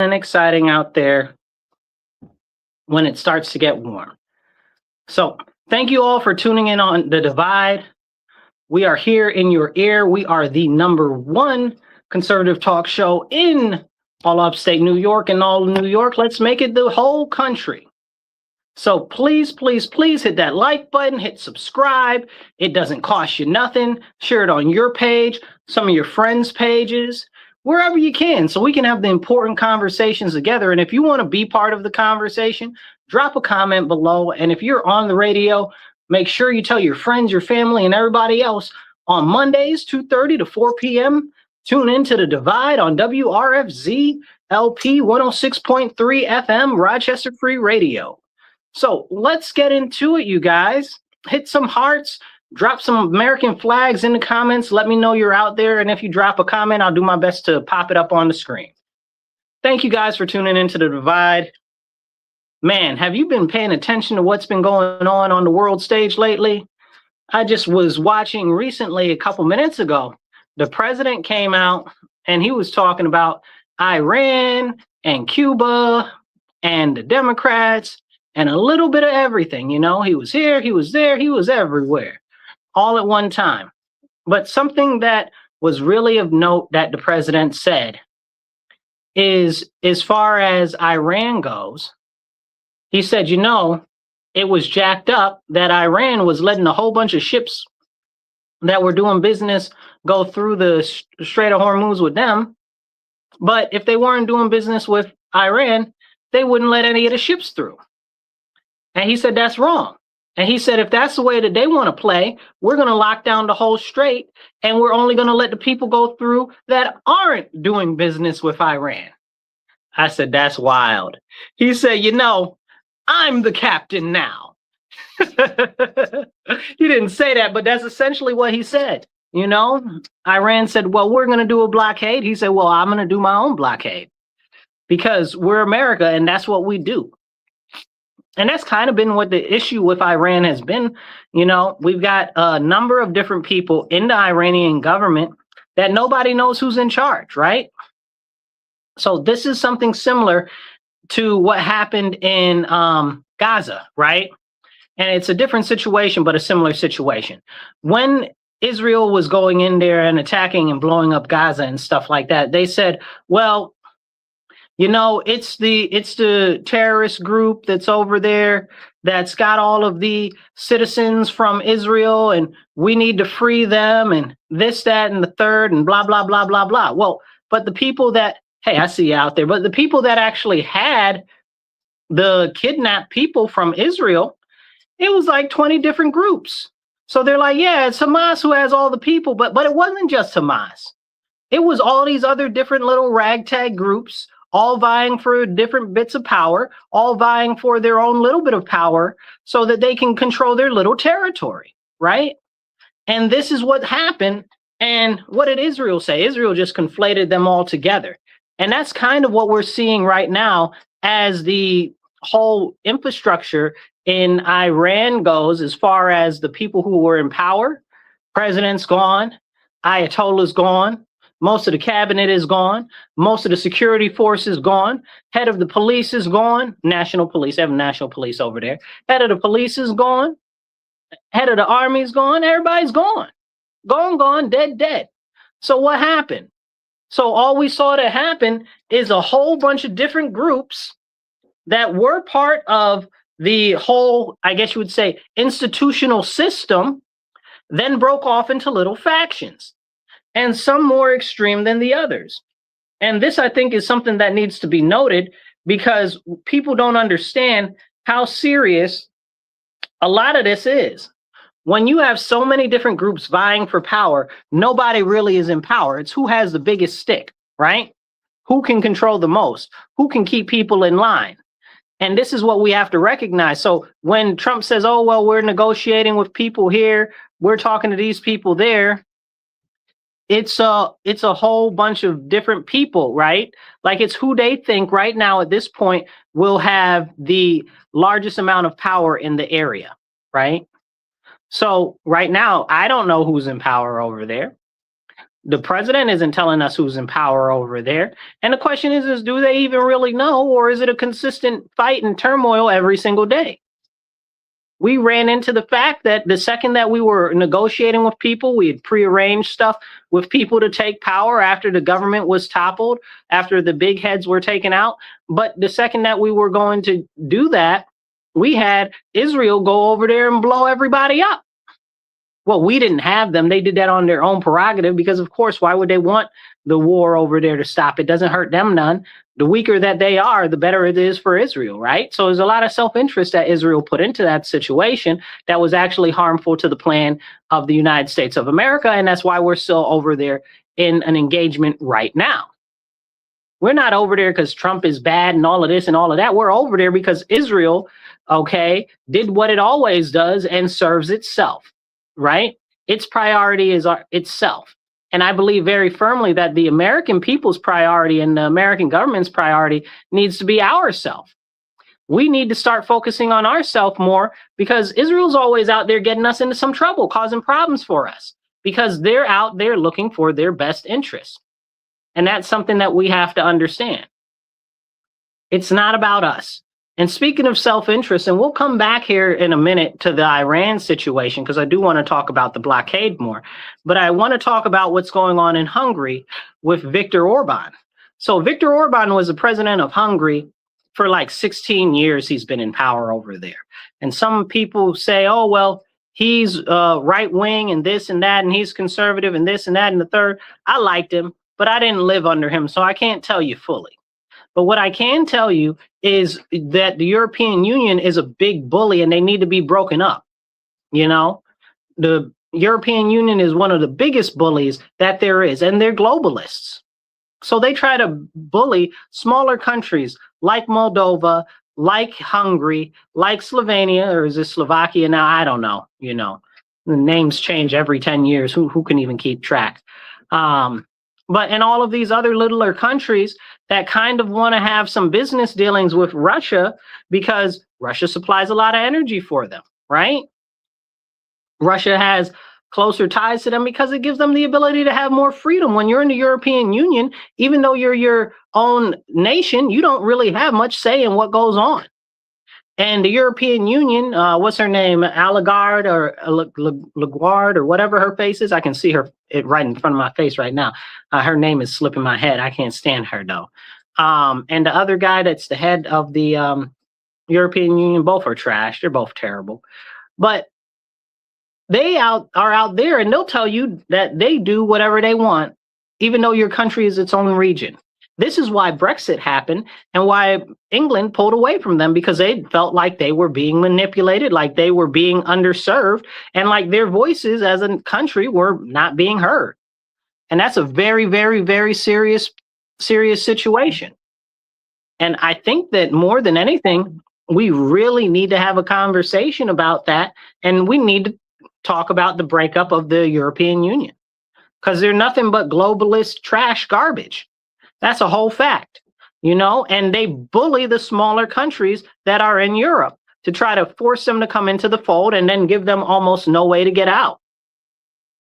and exciting out there when it starts to get warm. So thank you all for tuning in on The Divide. We are here in your ear. We are the #1 conservative talk show in all upstate New York and all of New York. Let's make it the whole country. So please, please, please hit that like button, hit subscribe. It doesn't cost you nothing. Share it on your page, some of your friends' pages, wherever you can, so we can have the important conversations together. And if you want to be part of the conversation, drop a comment below. And if you're on the radio, make sure you tell your friends, your family, and everybody else on Mondays, 2:30 to 4 p.m. Tune into The Divide on WRFZ LP 106.3 FM, Rochester Free Radio. So let's get into it, you guys. Hit some hearts, drop some American flags in the comments. Let me know you're out there. And if you drop a comment, I'll do my best to pop it up on the screen. Thank you guys for tuning into The Divide. Man, have you been paying attention to what's been going on the world stage lately? I just was watching recently, a couple minutes ago, the president came out and he was talking about Iran and Cuba and the Democrats and a little bit of everything. You know, he was here, he was there, he was everywhere, all at one time. But something that was really of note that the president said is, as far as Iran goes, he said, you know, it was jacked up that Iran was letting a whole bunch of ships that were doing business go through the Strait of Hormuz with them. But if they weren't doing business with Iran, they wouldn't let any of the ships through. And he said, that's wrong. And he said, if that's the way that they want to play, we're going to lock down the whole strait, and we're only going to let the people go through that aren't doing business with Iran. I said, that's wild. He said, you know, I'm the captain now. He didn't say that, but that's essentially what he said. You know, Iran said, well, we're going to do a blockade. He said, well, I'm going to do my own blockade because we're America and that's what we do. And that's kind of been what the issue with Iran has been. You know, we've got a number of different people in the Iranian government that nobody knows who's in charge, right? So this is something similar to what happened in Gaza, right? And it's a different situation, but a similar situation. When Israel was going in there and attacking and blowing up Gaza and stuff like that, they said, well, you know, it's the terrorist group that's over there that's got all of the citizens from Israel, and we need to free them, and this, that, and the third, and blah, blah, blah, blah, blah. Well, but the people that, hey, I see you out there, but the people that actually had the kidnapped people from Israel, it was like 20 different groups. So they're like, yeah, it's Hamas who has all the people, but it wasn't just Hamas. It was all these other different little ragtag groups, all vying for different bits of power, all vying for their own little bit of power so that they can control their little territory, right? And this is what happened. And what did Israel say? Israel just conflated them all together. And that's kind of what we're seeing right now as the whole infrastructure in Iran goes, as far as the people who were in power. President's gone, Ayatollah's gone, most of the cabinet is gone, most of the security force is gone, head of the police is gone, national police, they have national police over there, head of the police is gone, head of the army is gone, everybody's gone, gone, dead. So what happened? So all we saw that happen is a whole bunch of different groups that were part of the whole, I guess you would say, institutional system, then broke off into little factions, and some more extreme than the others. And this, I think, is something that needs to be noted, because people don't understand how serious a lot of this is. When you have so many different groups vying for power, nobody really is in power. It's who has the biggest stick, right? Who can control the most? Who can keep people in line? And this is what we have to recognize. So when Trump says, oh, well, we're negotiating with people here, we're talking to these people there, it's a whole bunch of different people, right? Like, it's who they think right now at this point will have the largest amount of power in the area, right? So right now, I don't know who's in power over there. The president isn't telling us who's in power over there. And the question is do they even really know, or is it a consistent fight and turmoil every single day? We ran into the fact that the second that we were negotiating with people, we had prearranged stuff with people to take power after the government was toppled, after the big heads were taken out. But the second that we were going to do that, we had Israel go over there and blow everybody up. Well, we didn't have them. They did that on their own prerogative because, of course, why would they want the war over there to stop? It doesn't hurt them none. The weaker that they are, the better it is for Israel, right? So there's a lot of self-interest that Israel put into that situation that was actually harmful to the plan of the United States of America, and that's why we're still over there in an engagement right now. We're not over there because Trump is bad and all of this and all of that. We're over there because Israel, okay, did what it always does and serves itself, right? Its priority is itself. And I believe very firmly that the American people's priority and the American government's priority needs to be ourself. We need to start focusing on ourself more because Israel's always out there getting us into some trouble, causing problems for us because they're out there looking for their best interests. And that's something that we have to understand. It's not about us. And speaking of self-interest, and we'll come back here in a minute to the Iran situation, because I do want to talk about the blockade more, but I want to talk about what's going on in Hungary with Viktor Orban. So Viktor Orban was the president of Hungary for like 16 years. He's been in power over there. And some people say, oh, well, he's right wing and this and that, and he's conservative and this and that and the third. I liked him, but I didn't live under him, so I can't tell you fully. But what I can tell you is that the European Union is a big bully and they need to be broken up. You know, the European Union is one of the biggest bullies that there is, and they're globalists. So they try to bully smaller countries like Moldova, like Hungary, like Slovenia, or is it Slovakia now? I don't know. You know, the names change every 10 years. Who can even keep track? But in all of these other littler countries that kind of want to have some business dealings with Russia because Russia supplies a lot of energy for them, right? Russia has closer ties to them because it gives them the ability to have more freedom. When you're in the European Union, even though you're your own nation, you don't really have much say in what goes on. And the European Union, what's her name, Lagarde or Lagarde or whatever her face is, I can see it right in front of my face right now. Her name is slipping my head. I can't stand her though. And the other guy that's the head of the European Union, both are trash. They're both terrible. But they are out there and they'll tell you that they do whatever they want, even though your country is its own region. This is why Brexit happened and why England pulled away from them, because they felt like they were being manipulated, like they were being underserved, and like their voices as a country were not being heard. And that's a very, very, very serious situation. And I think that more than anything, we really need to have a conversation about that. And we need to talk about the breakup of the European Union, because they're nothing but globalist trash garbage. That's a whole fact, you know, and they bully the smaller countries that are in Europe to try to force them to come into the fold and then give them almost no way to get out.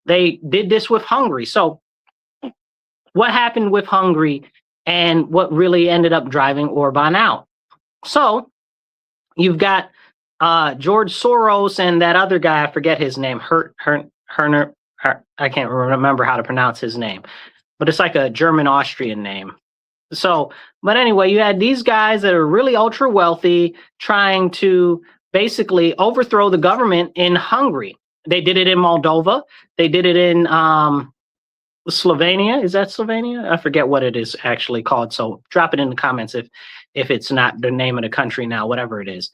They did this with Hungary. So what happened with Hungary and what really ended up driving Orban out? So you've got George Soros and that other guy, I forget his name, Herner, I can't remember how to pronounce his name, but it's like a German-Austrian name. So, but anyway, you had these guys that are really ultra wealthy trying to basically overthrow the government in Hungary. They did it in Moldova. They did it in Slovenia. Is that Slovenia? I forget what it is actually called. So drop it in the comments if it's not the name of the country now, whatever it is.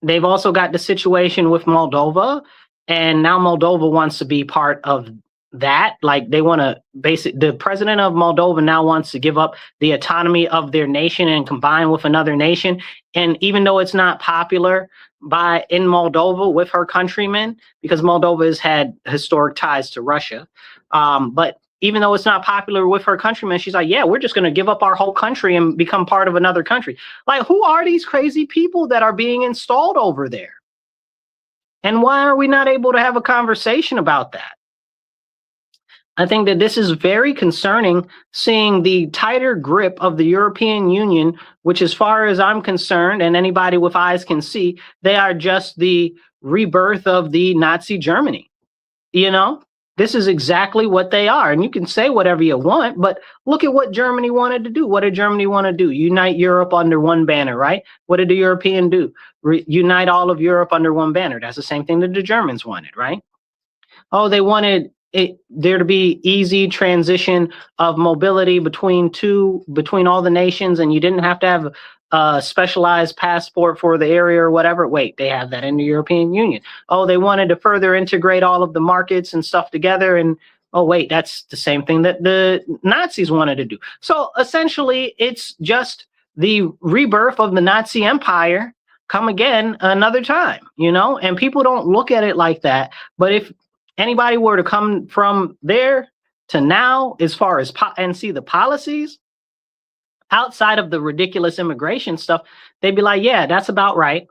They've also got the situation with Moldova, and now Moldova wants to be part of that. Like they want to the president of Moldova now wants to give up the autonomy of their nation and combine with another nation. And even though it's not popular in Moldova with her countrymen, because Moldova has had historic ties to Russia, but even though it's not popular with her countrymen, she's like, yeah, we're just going to give up our whole country and become part of another country. Like, who are these crazy people that are being installed over there? And why are we not able to have a conversation about that? I think that this is very concerning, seeing the tighter grip of the European Union, which, as far as I'm concerned, and anybody with eyes can see, they are just the rebirth of the Nazi Germany. You know, this is exactly what they are. And you can say whatever you want, but look at what Germany wanted to do. What did Germany want to do? Unite Europe under one banner, right? What did the European do? Unite all of Europe under one banner. That's the same thing that the Germans wanted, right? Oh, they wanted there to be easy transition of mobility between all the nations, and you didn't have to have a specialized passport for the area or whatever. Wait, they have that in the European Union. Oh, they wanted to further integrate all of the markets and stuff together, and oh wait, that's the same thing that the Nazis wanted to do. So essentially, it's just the rebirth of the Nazi Empire come again another time, and people don't look at it like that. But if anybody were to come from there to now, as far as and see the policies outside of the ridiculous immigration stuff, they'd be like, yeah, that's about right.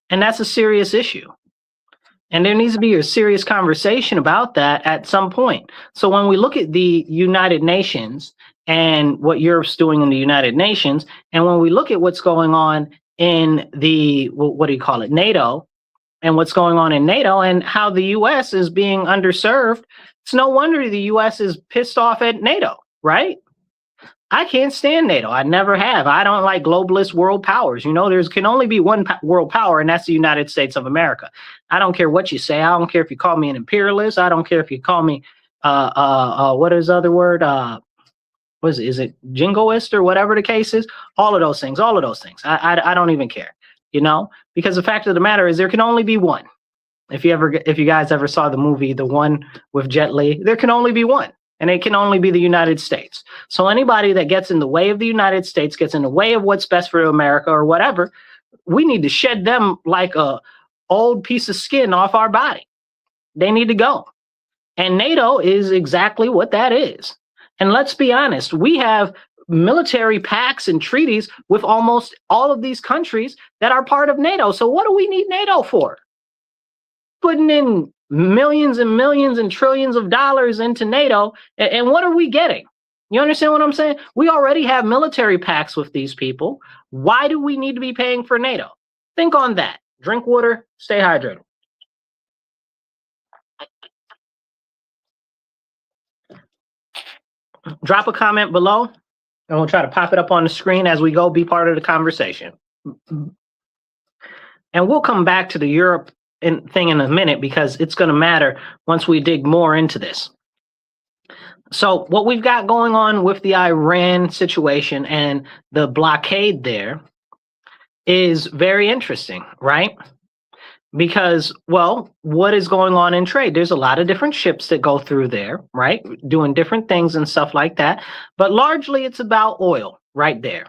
And that's a serious issue. And there needs to be a serious conversation about that at some point. So when we look at the United Nations and what Europe's doing in the United Nations, and when we look at what's going on in the, what do you call it, NATO, and what's going on in NATO and how the U.S. is being underserved, it's no wonder the U.S. is pissed off at NATO, right? I can't stand NATO. I never have. I don't like globalist world powers. There can only be one world power, and that's the United States of America. I don't care what you say. I don't care if you call me an imperialist. I don't care if you call me, what is the other word? What is it jingoist or whatever the case is? All of those things. I don't even care, because the fact of the matter is there can only be one. If you guys ever saw the movie, the one with Jet Li, there can only be one. And it can only be the United States. So anybody that gets in the way of the United States, gets in the way of what's best for America or whatever, we need to shed them like a old piece of skin off our body. They need to go. And NATO is exactly what that is. And let's be honest, we have military pacts and treaties with almost all of these countries that are part of NATO. So what do we need NATO for? Putting in millions and millions and trillions of dollars into NATO, and what are we getting? You understand what I'm saying? We already have military pacts with these people. Why do we need to be paying for NATO? Think on that. Drink water, stay hydrated. Drop a comment below, and we'll try to pop it up on the screen as we go. Be part of the conversation. And we'll come back to the Europe thing in a minute, because it's going to matter once we dig more into this. So what we've got going on with the Iran situation and the blockade there is very interesting, right? Because, well, what is going on in trade? There's a lot of different ships that go through there, right? Doing different things and stuff like that. But largely it's about oil right there.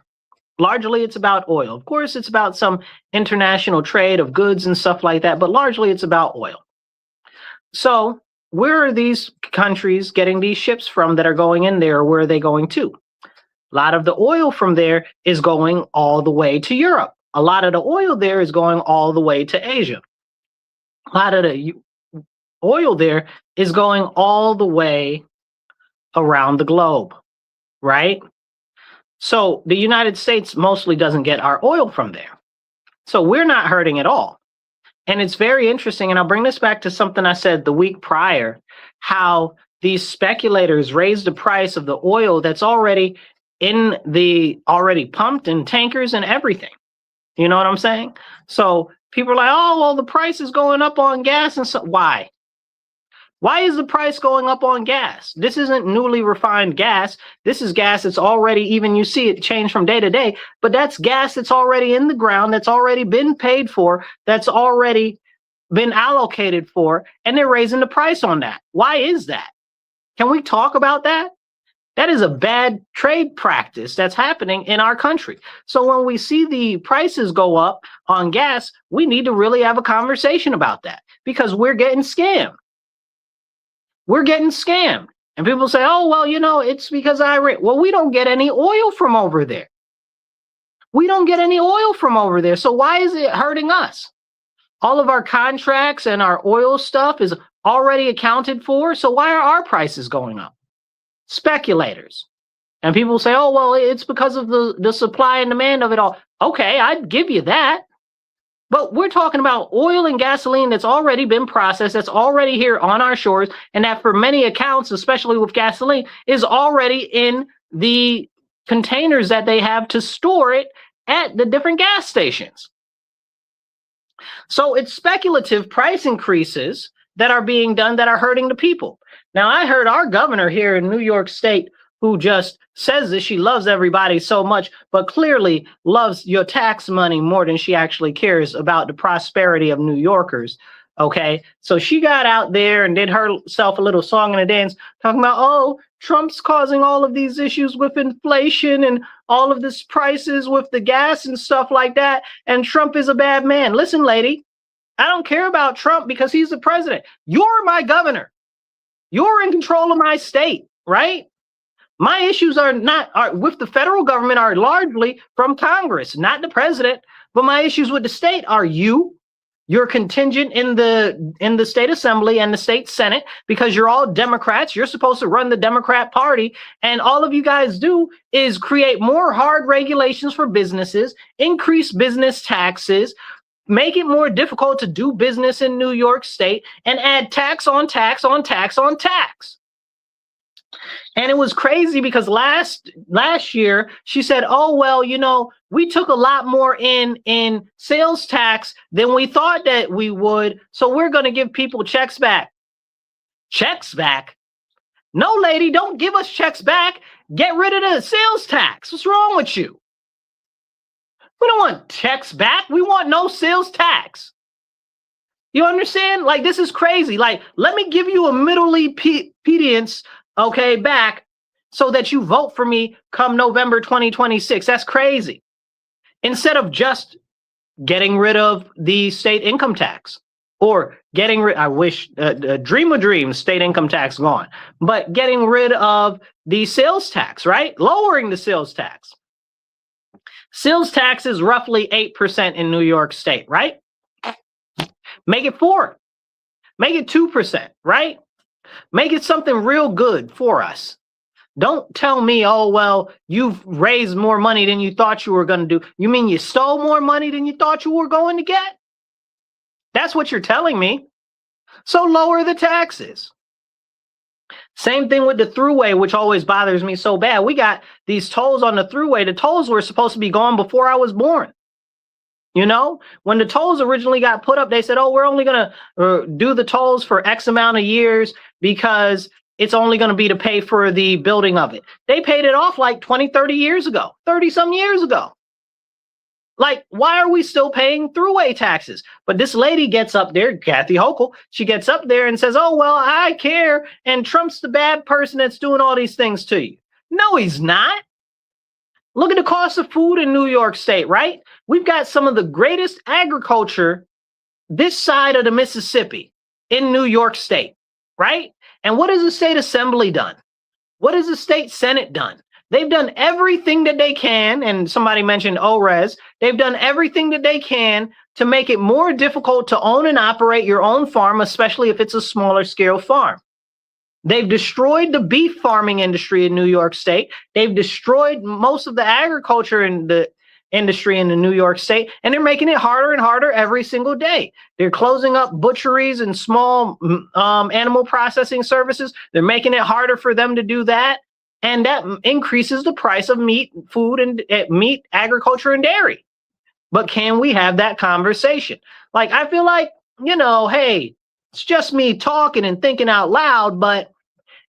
Largely, it's about oil. Of course, it's about some international trade of goods and stuff like that, but largely it's about oil. So where are these countries getting these ships from that are going in there? Where are they going to? A lot of the oil from there is going all the way to Europe. A lot of the oil there is going all the way to Asia. A lot of the oil there is going all the way around the globe, right? So the United States mostly doesn't get our oil from there. So we're not hurting at all. And it's very interesting. And I'll bring this back to something I said the week prior, how these speculators raised the price of the oil that's already pumped in tankers and everything. You know what I'm saying? So people are like, oh, well, the price is going up on gas. And so why? Why is the price going up on gas? This isn't newly refined gas. This is gas that's already, even you see it change from day to day, but that's gas that's already in the ground, that's already been paid for, that's already been allocated for, and they're raising the price on that. Why is that? Can we talk about that? That is a bad trade practice that's happening in our country. So when we see the prices go up on gas, we need to really have a conversation about that, because we're getting scammed. We're getting scammed. And people say, oh, well, it's because well, we don't get any oil from over there. We don't get any oil from over there. So why is it hurting us? All of our contracts and our oil stuff is already accounted for. So why are our prices going up? Speculators. And people say, oh, well, it's because of the supply and demand of it all. Okay, I'd give you that. But we're talking about oil and gasoline that's already been processed, that's already here on our shores, and that for many accounts, especially with gasoline, is already in the containers that they have to store it at the different gas stations. So it's speculative price increases that are being done that are hurting the people. Now, I heard our governor here in New York State, who just says that she loves everybody so much, but clearly loves your tax money more than she actually cares about the prosperity of New Yorkers. Okay, so she got out there and did herself a little song and a dance talking about, oh, Trump's causing all of these issues with inflation and all of this prices with the gas and stuff like that. And Trump is a bad man. Listen, lady, I don't care about Trump because he's the president. You're my governor. You're in control of my state, right? My issues are with the federal government are largely from Congress, not the president. But my issues with the state are your contingent in the state assembly and the state senate, because you're all Democrats. You're supposed to run the Democrat Party, and all of you guys do is create more hard regulations for businesses, increase business taxes, make it more difficult to do business in New York State, and add tax on tax on tax on tax. And it was crazy because last year she said, oh, well, you know, we took a lot more in sales tax than we thought that we would. So we're going to give people checks back. Checks back? No, lady, don't give us checks back. Get rid of the sales tax. What's wrong with you? We don't want checks back. We want no sales tax. You understand? Like, this is crazy. Like, let me give you a middle obedience, okay, back so that you vote for me come November 2026. That's crazy. Instead of just getting rid of the state income tax, or getting rid, I wish, dream of dreams, state income tax gone, but getting rid of the sales tax, right? Lowering the sales tax. Sales tax is roughly 8% in New York State, right? Make it 4. Make it 2%, right? Make it something real good for us. Don't tell me, oh, well, you've raised more money than you thought you were going to do. You mean you stole more money than you thought you were going to get? That's what you're telling me. So lower the taxes. Same thing with the thruway, which always bothers me so bad. We got these tolls on the thruway. The tolls were supposed to be gone before I was born. You know, when the tolls originally got put up, they said, oh, we're only going to do the tolls for X amount of years because it's only going to be to pay for the building of it. They paid it off like 20, 30 years ago, 30 some years ago. Like, why are we still paying throughway taxes? But this lady gets up there, Kathy Hochul, she gets up there and says, oh, well, I care. And Trump's the bad person that's doing all these things to you. No, he's not. Look at the cost of food in New York State, right? We've got some of the greatest agriculture this side of the Mississippi in New York State, right? And what has the state assembly done? What has the state senate done? They've done everything that they can, and somebody mentioned ORES. They've done everything that they can to make it more difficult to own and operate your own farm, especially if it's a smaller scale farm. They've destroyed the beef farming industry in New York State. They've destroyed most of the agriculture in the industry in the New York State, and they're making it harder and harder every single day. They're closing up butcheries and small animal processing services. They're making it harder for them to do that. And that increases the price of meat, food, and meat, agriculture, and dairy. But can we have that conversation? Like, I feel like, you know, hey, it's just me talking and thinking out loud. But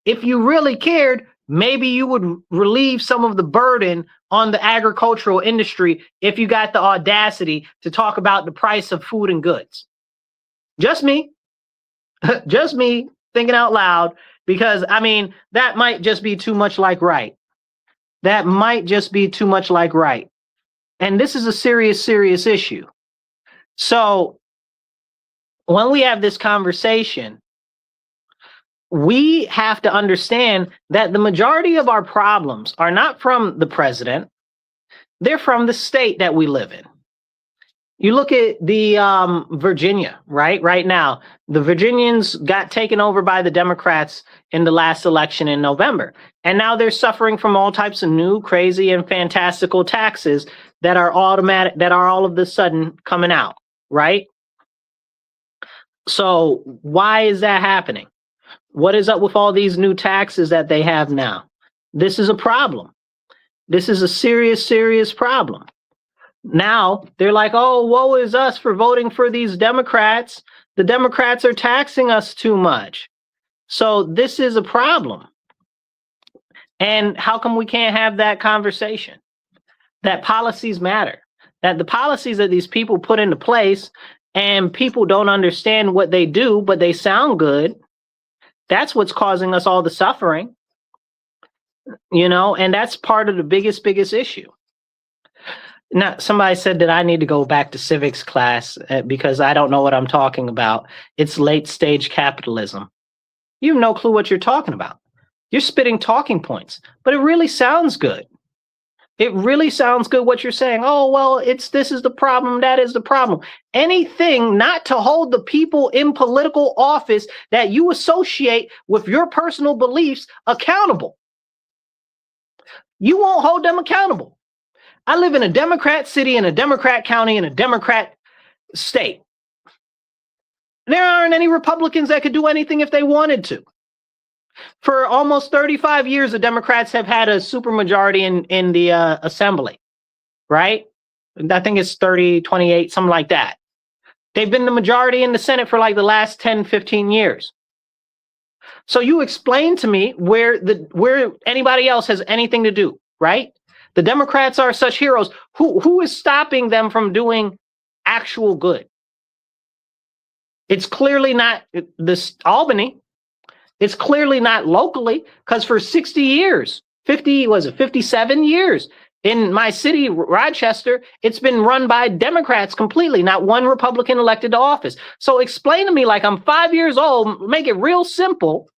if you really cared, maybe you would relieve some of the burden on the agricultural industry if you got the audacity to talk about the price of food and goods. Just me. Just me thinking out loud. Because, I mean, that might just be too much like right. That might just be too much like right. And this is a serious, serious issue. So when we have this conversation, we have to understand that the majority of our problems are not from the president. They're from the state that we live in. You look at the Virginia, right now, the Virginians got taken over by the Democrats in the last election in November. And now they're suffering from all types of new, crazy, and fantastical taxes that are automatic, that are all of a sudden coming out, right? So why is that happening? What is up with all these new taxes that they have now? This is a problem. This is a serious, serious problem. Now they're like, oh, woe is us for voting for these Democrats. The Democrats are taxing us too much. So this is a problem. And how come we can't have that conversation? That policies matter, that the policies that these people put into place and people don't understand what they do, but they sound good. That's what's causing us all the suffering, and that's part of the biggest issue. Now, somebody said that I need to go back to civics class because I don't know what I'm talking about. It's late stage capitalism. You have no clue what you're talking about. You're spitting talking points, but it really sounds good. It really sounds good what you're saying. Oh, well, this is the problem. That is the problem. Anything not to hold the people in political office that you associate with your personal beliefs accountable. You won't hold them accountable. I live in a Democrat city, in a Democrat county, in a Democrat state. There aren't any Republicans that could do anything if they wanted to. For almost 35 years, the Democrats have had a supermajority in the assembly, right? I think it's 30, 28, something like that. They've been the majority in the Senate for like the last 10, 15 years. So you explain to me where anybody else has anything to do, right? The Democrats are such heroes. Who is stopping them from doing actual good? It's clearly not this Albany. It's clearly not locally, because for 60 years, 57 years in my city, Rochester, it's been run by Democrats completely, not one Republican elected to office. So explain to me, like I'm 5 years old, make it real simple,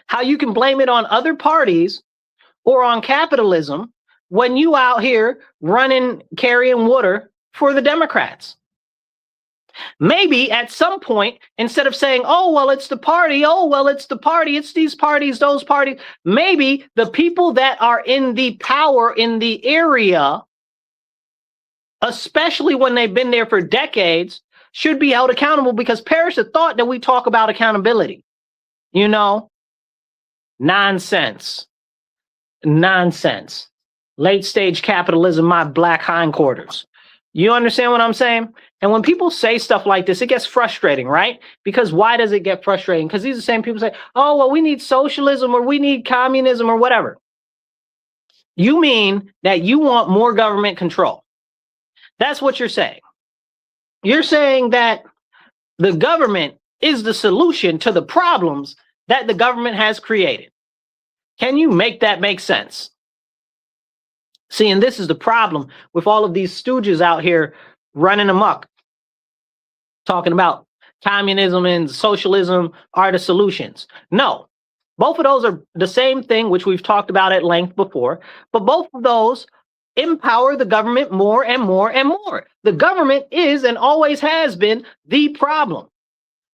how you can blame it on other parties or on capitalism when you out here carrying water for the Democrats. Maybe at some point, instead of saying, oh, well, it's the party, it's these parties, those parties, maybe the people that are in the power in the area, especially when they've been there for decades, should be held accountable, because perish the thought that we talk about accountability. Nonsense. Late stage capitalism, my black hindquarters. You understand what I'm saying? And when people say stuff like this, it gets frustrating, right? Because why does it get frustrating? Because these are the same people say, oh, well, we need socialism or we need communism or whatever. You mean that you want more government control. That's what you're saying. You're saying that the government is the solution to the problems that the government has created. Can you make that make sense? See, and this is the problem with all of these stooges out here running amok, talking about communism and socialism are the solutions. No, both of those are the same thing, which we've talked about at length before, but both of those empower the government more and more and more. The government is and always has been the problem.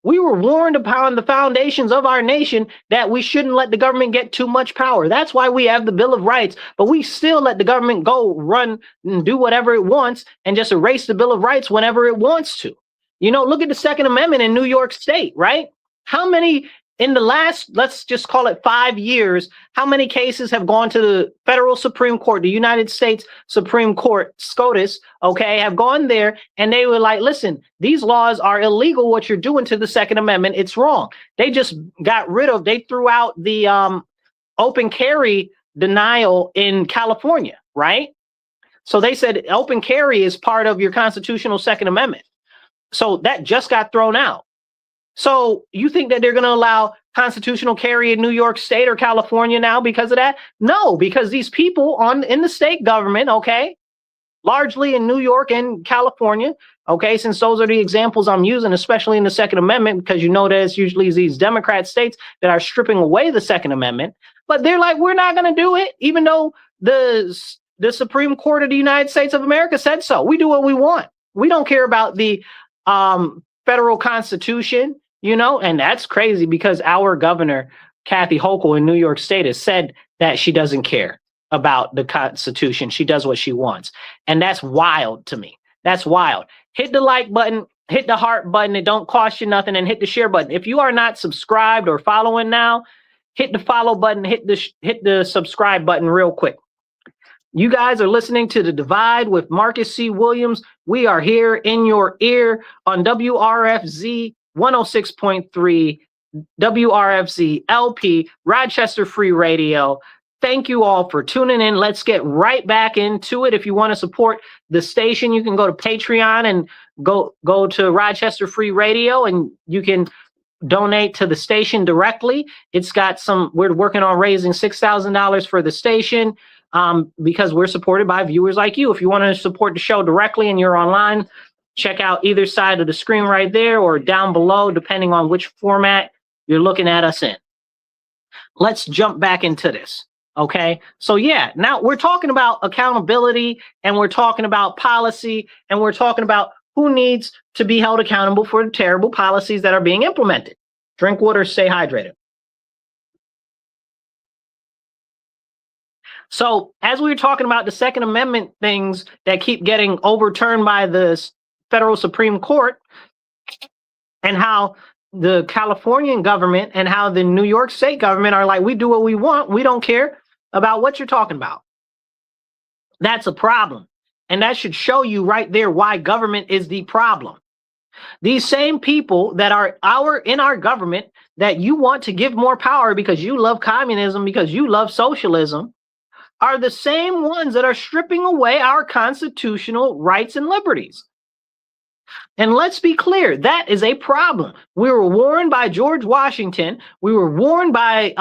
We were warned upon the foundations of our nation that we shouldn't let the government get too much power. That's why we have the Bill of Rights, but we still let the government go run and do whatever it wants and just erase the Bill of Rights whenever it wants to. Look at the Second Amendment in New York State, right? How many in the last, let's just call it 5 years, how many cases have gone to the federal Supreme Court, the United States Supreme Court, SCOTUS, have gone there and they were like, listen, these laws are illegal. What you're doing to the Second Amendment, it's wrong. They just they threw out the open carry denial in California, right? So they said open carry is part of your constitutional Second Amendment. So that just got thrown out. So you think that they're going to allow constitutional carry in New York State or California now because of that? No, because these people in the state government, largely in New York and California, since those are the examples I'm using, especially in the Second Amendment, because that it's usually these Democrat states that are stripping away the Second Amendment. But they're like, we're not going to do it, even though the Supreme Court of the United States of America said so. We do what we want. We don't care about the federal constitution, and that's crazy because our governor, Kathy Hochul in New York State, has said that she doesn't care about the Constitution. She does what she wants. And that's wild to me. That's wild. Hit the like button, hit the heart button. It don't cost you nothing, and hit the share button. If you are not subscribed or following now, hit the follow button, hit the subscribe button real quick. You guys are listening to The Divide with Marcus C. Williams. We are here in your ear on WRFZ 106.3, WRFZ LP, Rochester Free Radio. Thank you all for tuning in. Let's get right back into it. If you want to support the station, you can go to Patreon and go to Rochester Free Radio, and you can donate to the station directly. It's got we're working on raising $6,000 for the station because we're supported by viewers like you. If you want to support the show directly and you're online, check out either side of the screen right there or down below, depending on which format you're looking at us in. Let's jump back into this. Okay, so yeah, now we're talking about accountability, and we're talking about policy, and we're talking about who needs to be held accountable for the terrible policies that are being implemented. Drink water, stay hydrated. So as we were talking about the Second Amendment things that keep getting overturned by the federal Supreme Court, and how the Californian government and how the New York State government are like, we do what we want. We don't care about what you're talking about. That's a problem. And that should show you right there why government is the problem. These same people that are in our government that you want to give more power because you love communism, because you love socialism, are the same ones that are stripping away our constitutional rights and liberties. And let's be clear, that is a problem. We were warned by George Washington. We were warned by,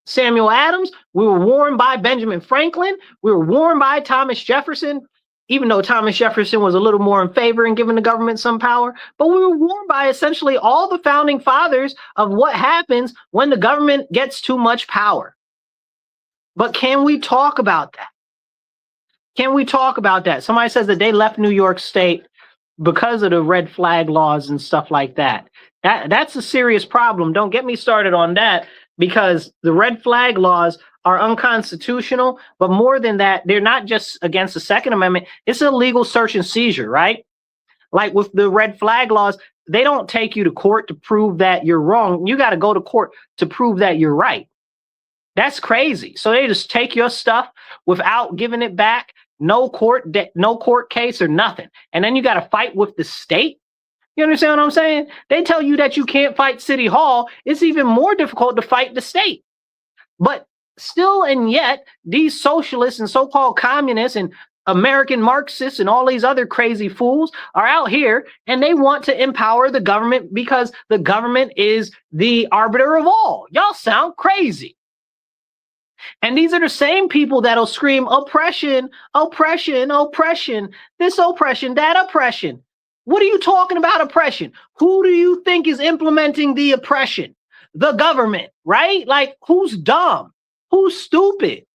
Samuel Adams. We were warned by Benjamin Franklin. We were warned by Thomas Jefferson, even though Thomas Jefferson was a little more in favor in giving the government some power. But we were warned by essentially all the founding fathers of what happens when the government gets too much power. But can we talk about that? Can we talk about that? Somebody says that they left New York State because of the red flag laws and stuff like that. That's a serious problem. Don't get me started on that, because the red flag laws are unconstitutional. But more than that, they're not just against the Second Amendment. It's a legal search and seizure, right? Like with the red flag laws, they don't take you to court to prove that you're wrong. You got to go to court to prove that you're right. That's crazy. So they just take your stuff without giving it back. No court case or nothing. And then you got to fight with the state. You understand what I'm saying? They tell you that you can't fight City Hall. It's even more difficult to fight the state. But still and yet, these socialists and so-called communists and American Marxists and all these other crazy fools are out here, and they want to empower the government because the government is the arbiter of all. Y'all sound crazy. And these are the same people that'll scream oppression, oppression, oppression, this oppression, that oppression. What are you talking about oppression? Who do you think is implementing the oppression? The government, right? Like, who's dumb? Who's stupid?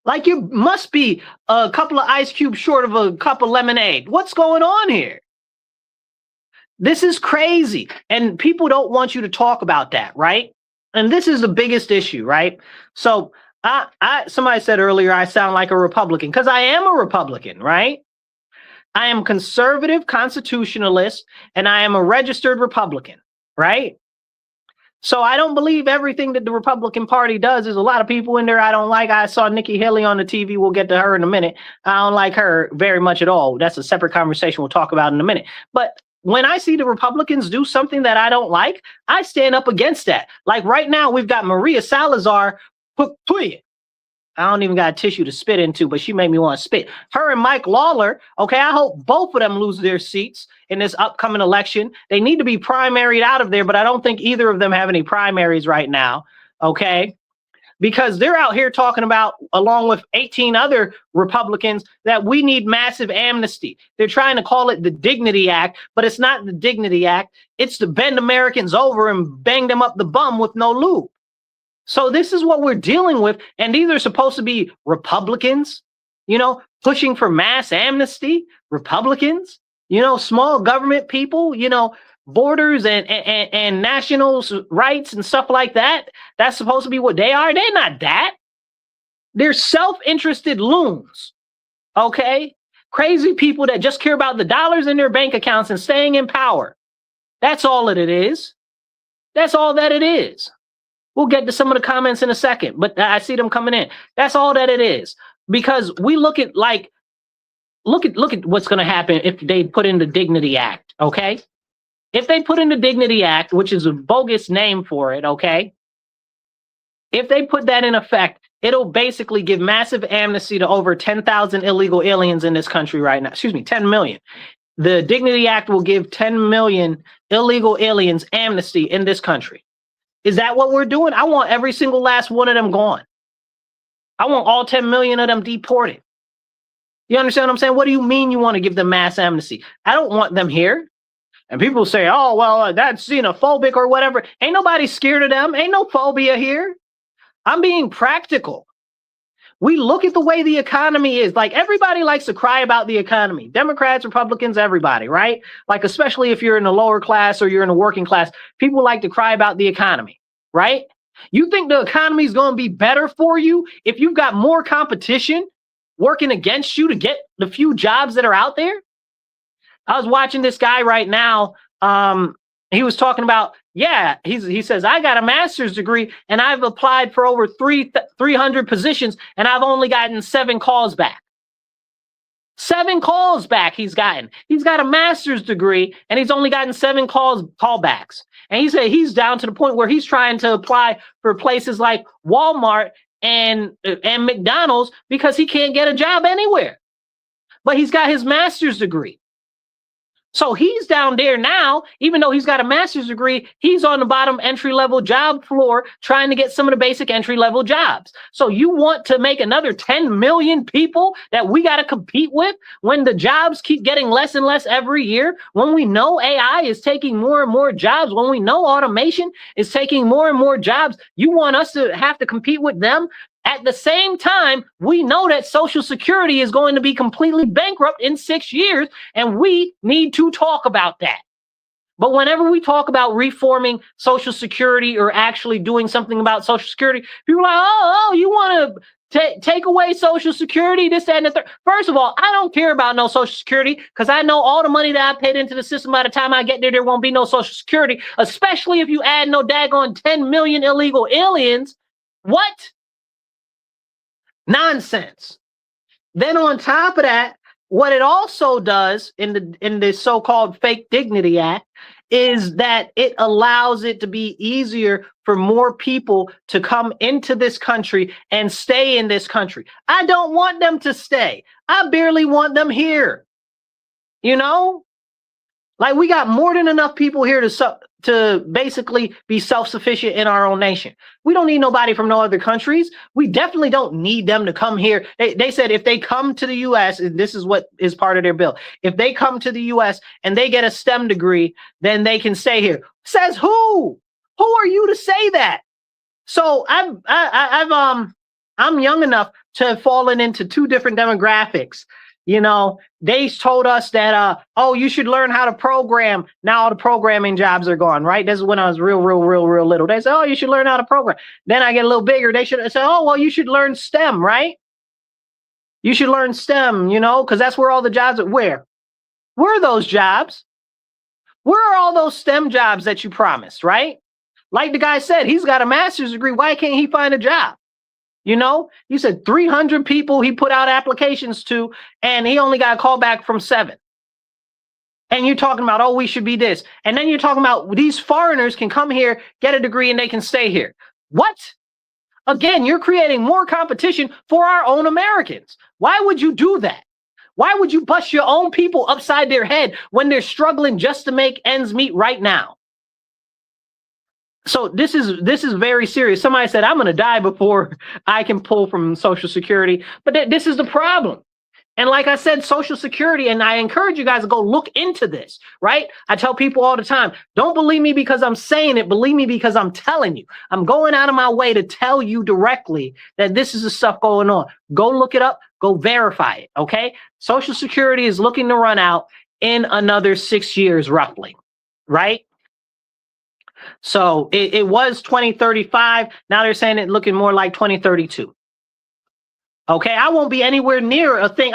Like, you must be a couple of ice cubes short of a cup of lemonade. What's going on here? This is crazy. And people don't want you to talk about that, right? And this is the biggest issue, right? So somebody said earlier, I sound like a Republican, because I am a Republican, right? I am conservative constitutionalist, and I am a registered Republican, right? So I don't believe everything that the Republican Party does. There's a lot of people in there I don't like. I saw Nikki Haley on the TV. We'll get to her in a minute. I don't like her very much at all. That's a separate conversation we'll talk about in a minute. But when I see the Republicans do something that I don't like, I stand up against that. Like right now, we've got Maria Salazar. I don't even got a tissue to spit into, but she made me want to spit. Her and Mike Lawler, okay, I hope both of them lose their seats in this upcoming election. They need to be primaried out of there, but I don't think either of them have any primaries right now, okay? Because they're out here talking about, along with 18 other Republicans, that we need massive amnesty. They're trying to call it the Dignity Act, but it's not the Dignity Act. It's to bend Americans over and bang them up the bum with no lube. So this is what we're dealing with. And these are supposed to be Republicans. pushing for mass amnesty, Republicans, small government people, borders and national rights and stuff like that. That's supposed to be what they are. They're not that. They're self-interested loons. Okay? Crazy people that just care about the dollars in their bank accounts and staying in power. That's all that it is. That's all that it is. We'll get to some of the comments in a second, but I see them coming in. That's all that it is. Because we look at what's going to happen if they put in the Dignity Act, okay? If they put in the Dignity Act, which is a bogus name for it, okay? If they put that in effect, it'll basically give massive amnesty to over 10,000 illegal aliens in this country right now. Excuse me, 10 million. The Dignity Act will give 10 million illegal aliens amnesty in this country. Is that what we're doing? I want every single last one of them gone. I want all 10 million of them deported. You understand what I'm saying? What do you mean you want to give them mass amnesty? I don't want them here. And people say, oh, well, that's xenophobic or whatever. Ain't nobody scared of them. Ain't no phobia here. I'm being practical. We look at the way the economy is. Like, everybody likes to cry about the economy. Democrats, Republicans, everybody, right? Like, especially if you're in the lower class or you're in the working class, people like to cry about the economy, right? You think the economy is going to be better for you if you've got more competition working against you to get the few jobs that are out there? I was watching this guy right now. He was talking about, he says, I got a master's degree and I've applied for over 300 positions and I've only gotten 7 calls back. 7 calls back he's gotten. He's got a master's degree and he's only gotten 7 callbacks. And he said he's down to the point where he's trying to apply for places like Walmart and McDonald's because he can't get a job anywhere. But he's got his master's degree. So he's down there now, even though he's got a master's degree, he's on the bottom entry-level job floor trying to get some of the basic entry-level jobs. So you want to make another 10 million people that we got to compete with when the jobs keep getting less and less every year, when we know AI is taking more and more jobs, when we know automation is taking more and more jobs, you want us to have to compete with them? At the same time, we know that Social Security is going to be completely bankrupt in 6 years, and we need to talk about that. But whenever we talk about reforming Social Security or actually doing something about Social Security, people are like, oh, you want to take away Social Security, this, that, and the third. First of all, I don't care about no Social Security because I know all the money that I paid into the system, by the time I get there, there won't be no Social Security, especially if you add no daggone 10 million illegal aliens. What? Nonsense. Then on top of that, what it also does in the so-called fake Dignity Act is that it allows it to be easier for more people to come into this country and stay in this country. I don't want them to stay. I barely want them here. Like, we got more than enough people here to basically be self-sufficient in our own nation. We don't need nobody from no other countries. We definitely don't need them to come here. They said if they come to the U.S., this is what is part of their bill. If they come to the U.S. and they get a STEM degree, then they can stay here. Says who? Who are you to say that? So I'm young enough to have fallen into 2 different demographics. They told us that, oh, you should learn how to program. Now all the programming jobs are gone, right? This is when I was real little. They said, oh, you should learn how to program. Then I get a little bigger. They should say, oh, well, you should learn STEM, right? You should learn STEM, because that's where all the jobs are. Where are those jobs? Where are all those STEM jobs that you promised, right? Like the guy said, he's got a master's degree. Why can't he find a job? You said 300 people he put out applications to, and he only got a call back from 7. And you're talking about, oh, we should be this. And then you're talking about these foreigners can come here, get a degree, and they can stay here. What? Again, you're creating more competition for our own Americans. Why would you do that? Why would you bust your own people upside their head when they're struggling just to make ends meet right now? So this is very serious. Somebody said, I'm going to die before I can pull from Social Security. But this is the problem. And like I said, Social Security, and I encourage you guys to go look into this, right? I tell people all the time, don't believe me because I'm saying it. Believe me because I'm telling you. I'm going out of my way to tell you directly that this is the stuff going on. Go look it up. Go verify it, okay? Social Security is looking to run out in another 6 years, roughly, right? So it was 2035. Now they're saying it looking more like 2032. Okay, I won't be anywhere near a thing.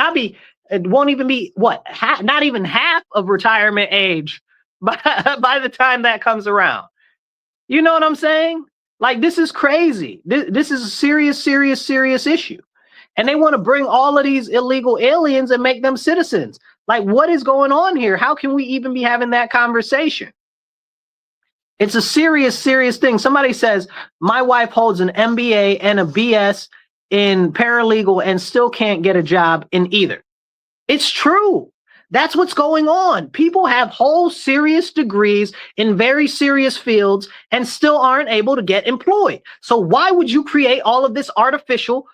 It won't even be what, not even half of retirement age by the time that comes around. You know what I'm saying? Like, this is crazy. This is a serious issue. And they want to bring all of these illegal aliens and make them citizens. Like, what is going on here? How can we even be having that conversation? It's a serious thing. Somebody says, my wife holds an MBA and a BS in paralegal and still can't get a job in either. It's true. That's what's going on. People have whole serious degrees in very serious fields and still aren't able to get employed. So why would you create all of this artificial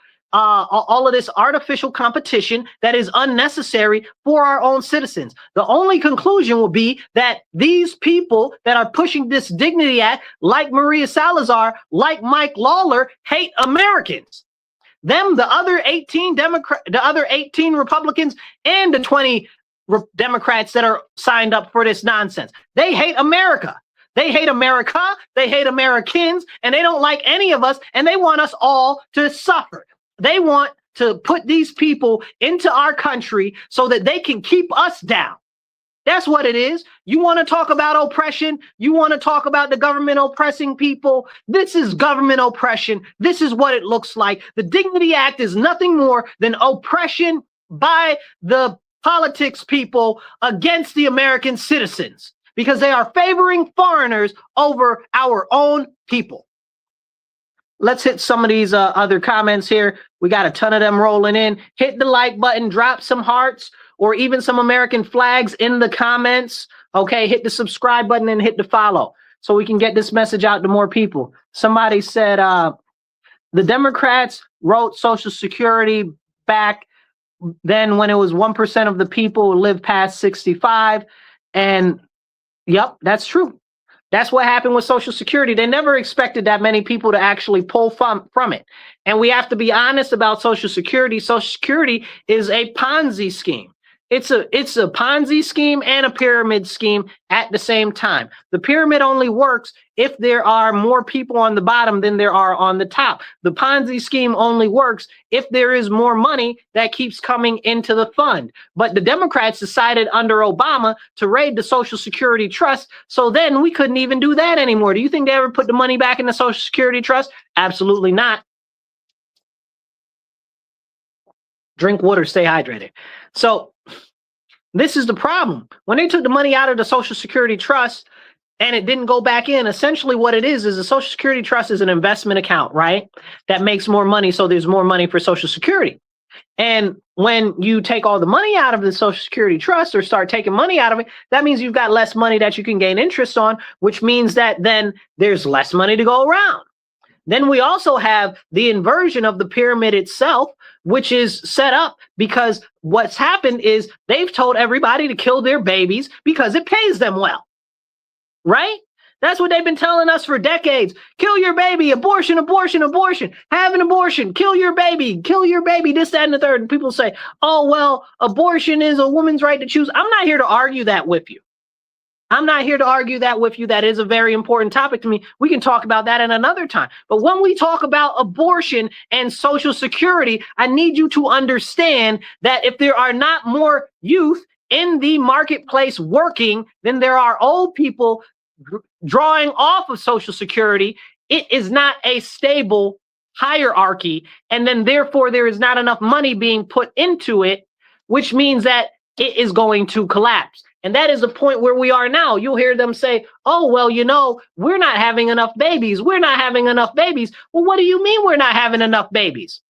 competition that is unnecessary for our own citizens? The only conclusion will be that these people that are pushing this Dignity Act, like Maria Salazar, like Mike Lawler, hate Americans. Them, the other 18 Republicans, and the 20 Democrats that are signed up for this nonsense. They hate America. They hate America. They hate Americans, and they don't like any of us, and they want us all to suffer. They want to put these people into our country so that they can keep us down. That's what it is. You want to talk about oppression? You want to talk about the government oppressing people? This is government oppression. This is what it looks like. The Dignity Act is nothing more than oppression by the politics people against the American citizens because they are favoring foreigners over our own people. Let's hit some of these other comments here. We got a ton of them rolling in. Hit the like button, drop some hearts, or even some American flags in the comments. Okay, hit the subscribe button and hit the follow so we can get this message out to more people. Somebody said the Democrats wrote Social Security back then when it was 1% of the people lived past 65. And yep, that's true. That's what happened with Social Security. They never expected that many people to actually pull from it. And we have to be honest about Social Security. Social Security is a Ponzi scheme. It's a Ponzi scheme and a pyramid scheme at the same time. The pyramid only works if there are more people on the bottom than there are on the top. The Ponzi scheme only works if there is more money that keeps coming into the fund. But the Democrats decided under Obama to raid the Social Security Trust, so then we couldn't even do that anymore. Do you think they ever put the money back in the Social Security Trust? Absolutely not. Drink water, stay hydrated. So this is the problem. When they took the money out of the Social Security Trust and it didn't go back in, essentially what it is the Social Security Trust is an investment account, right? That makes more money, so there's more money for Social Security. And when you take all the money out of the Social Security Trust or start taking money out of it, that means you've got less money that you can gain interest on, which means that then there's less money to go around. Then we also have the inversion of the pyramid itself, which is set up because what's happened is they've told everybody to kill their babies because it pays them well, right? That's what they've been telling us for decades. Kill your baby, abortion, abortion, abortion, have an abortion, kill your baby, this, that, and the third. And people say, oh, well, abortion is a woman's right to choose. I'm not here to argue that with you. I'm not here to argue that with you. That is a very important topic to me. We can talk about that in another time. But when we talk about abortion and Social Security, I need you to understand that if there are not more youth in the marketplace working, then there are old people drawing off of Social Security. It is not a stable hierarchy. And then therefore there is not enough money being put into it, which means that it is going to collapse. And that is the point where we are now. You'll hear them say, oh, well, you know, we're not having enough babies. We're not having enough babies. Well, what do you mean we're not having enough babies?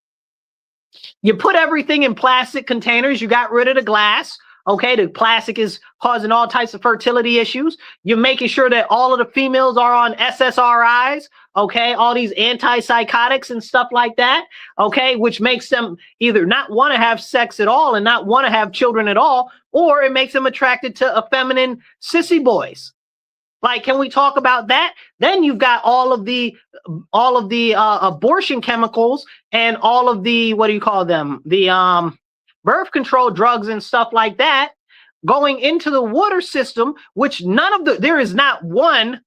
You put everything in plastic containers. You got rid of the glass. Okay, the plastic is causing all types of fertility issues. You're making sure that all of the females are on SSRIs, okay, all these antipsychotics and stuff like that, okay, which makes them either not want to have sex at all and not want to have children at all, or it makes them attracted to effeminate sissy boys. Like, can we talk about that? Then you've got all of the abortion chemicals and all of the, what do you call them? The birth control drugs and stuff like that going into the water system, which there is not one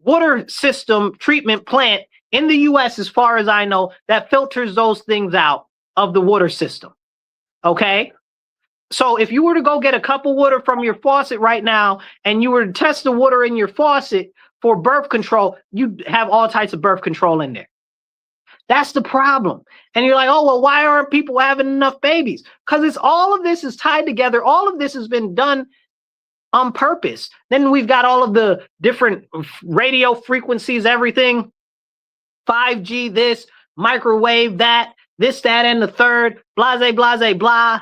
water system treatment plant in the US, as far as I know, that filters those things out of the water system. Okay? So if you were to go get a cup of water from your faucet right now and you were to test the water in your faucet for birth control, you'd have all types of birth control in there. That's the problem. And you're like, oh, well, why aren't people having enough babies? Because it's all of this is tied together. All of this has been done on purpose. Then we've got all of the different radio frequencies, everything, 5G, this, microwave, that, this, that, and the third, blase, blase, blah.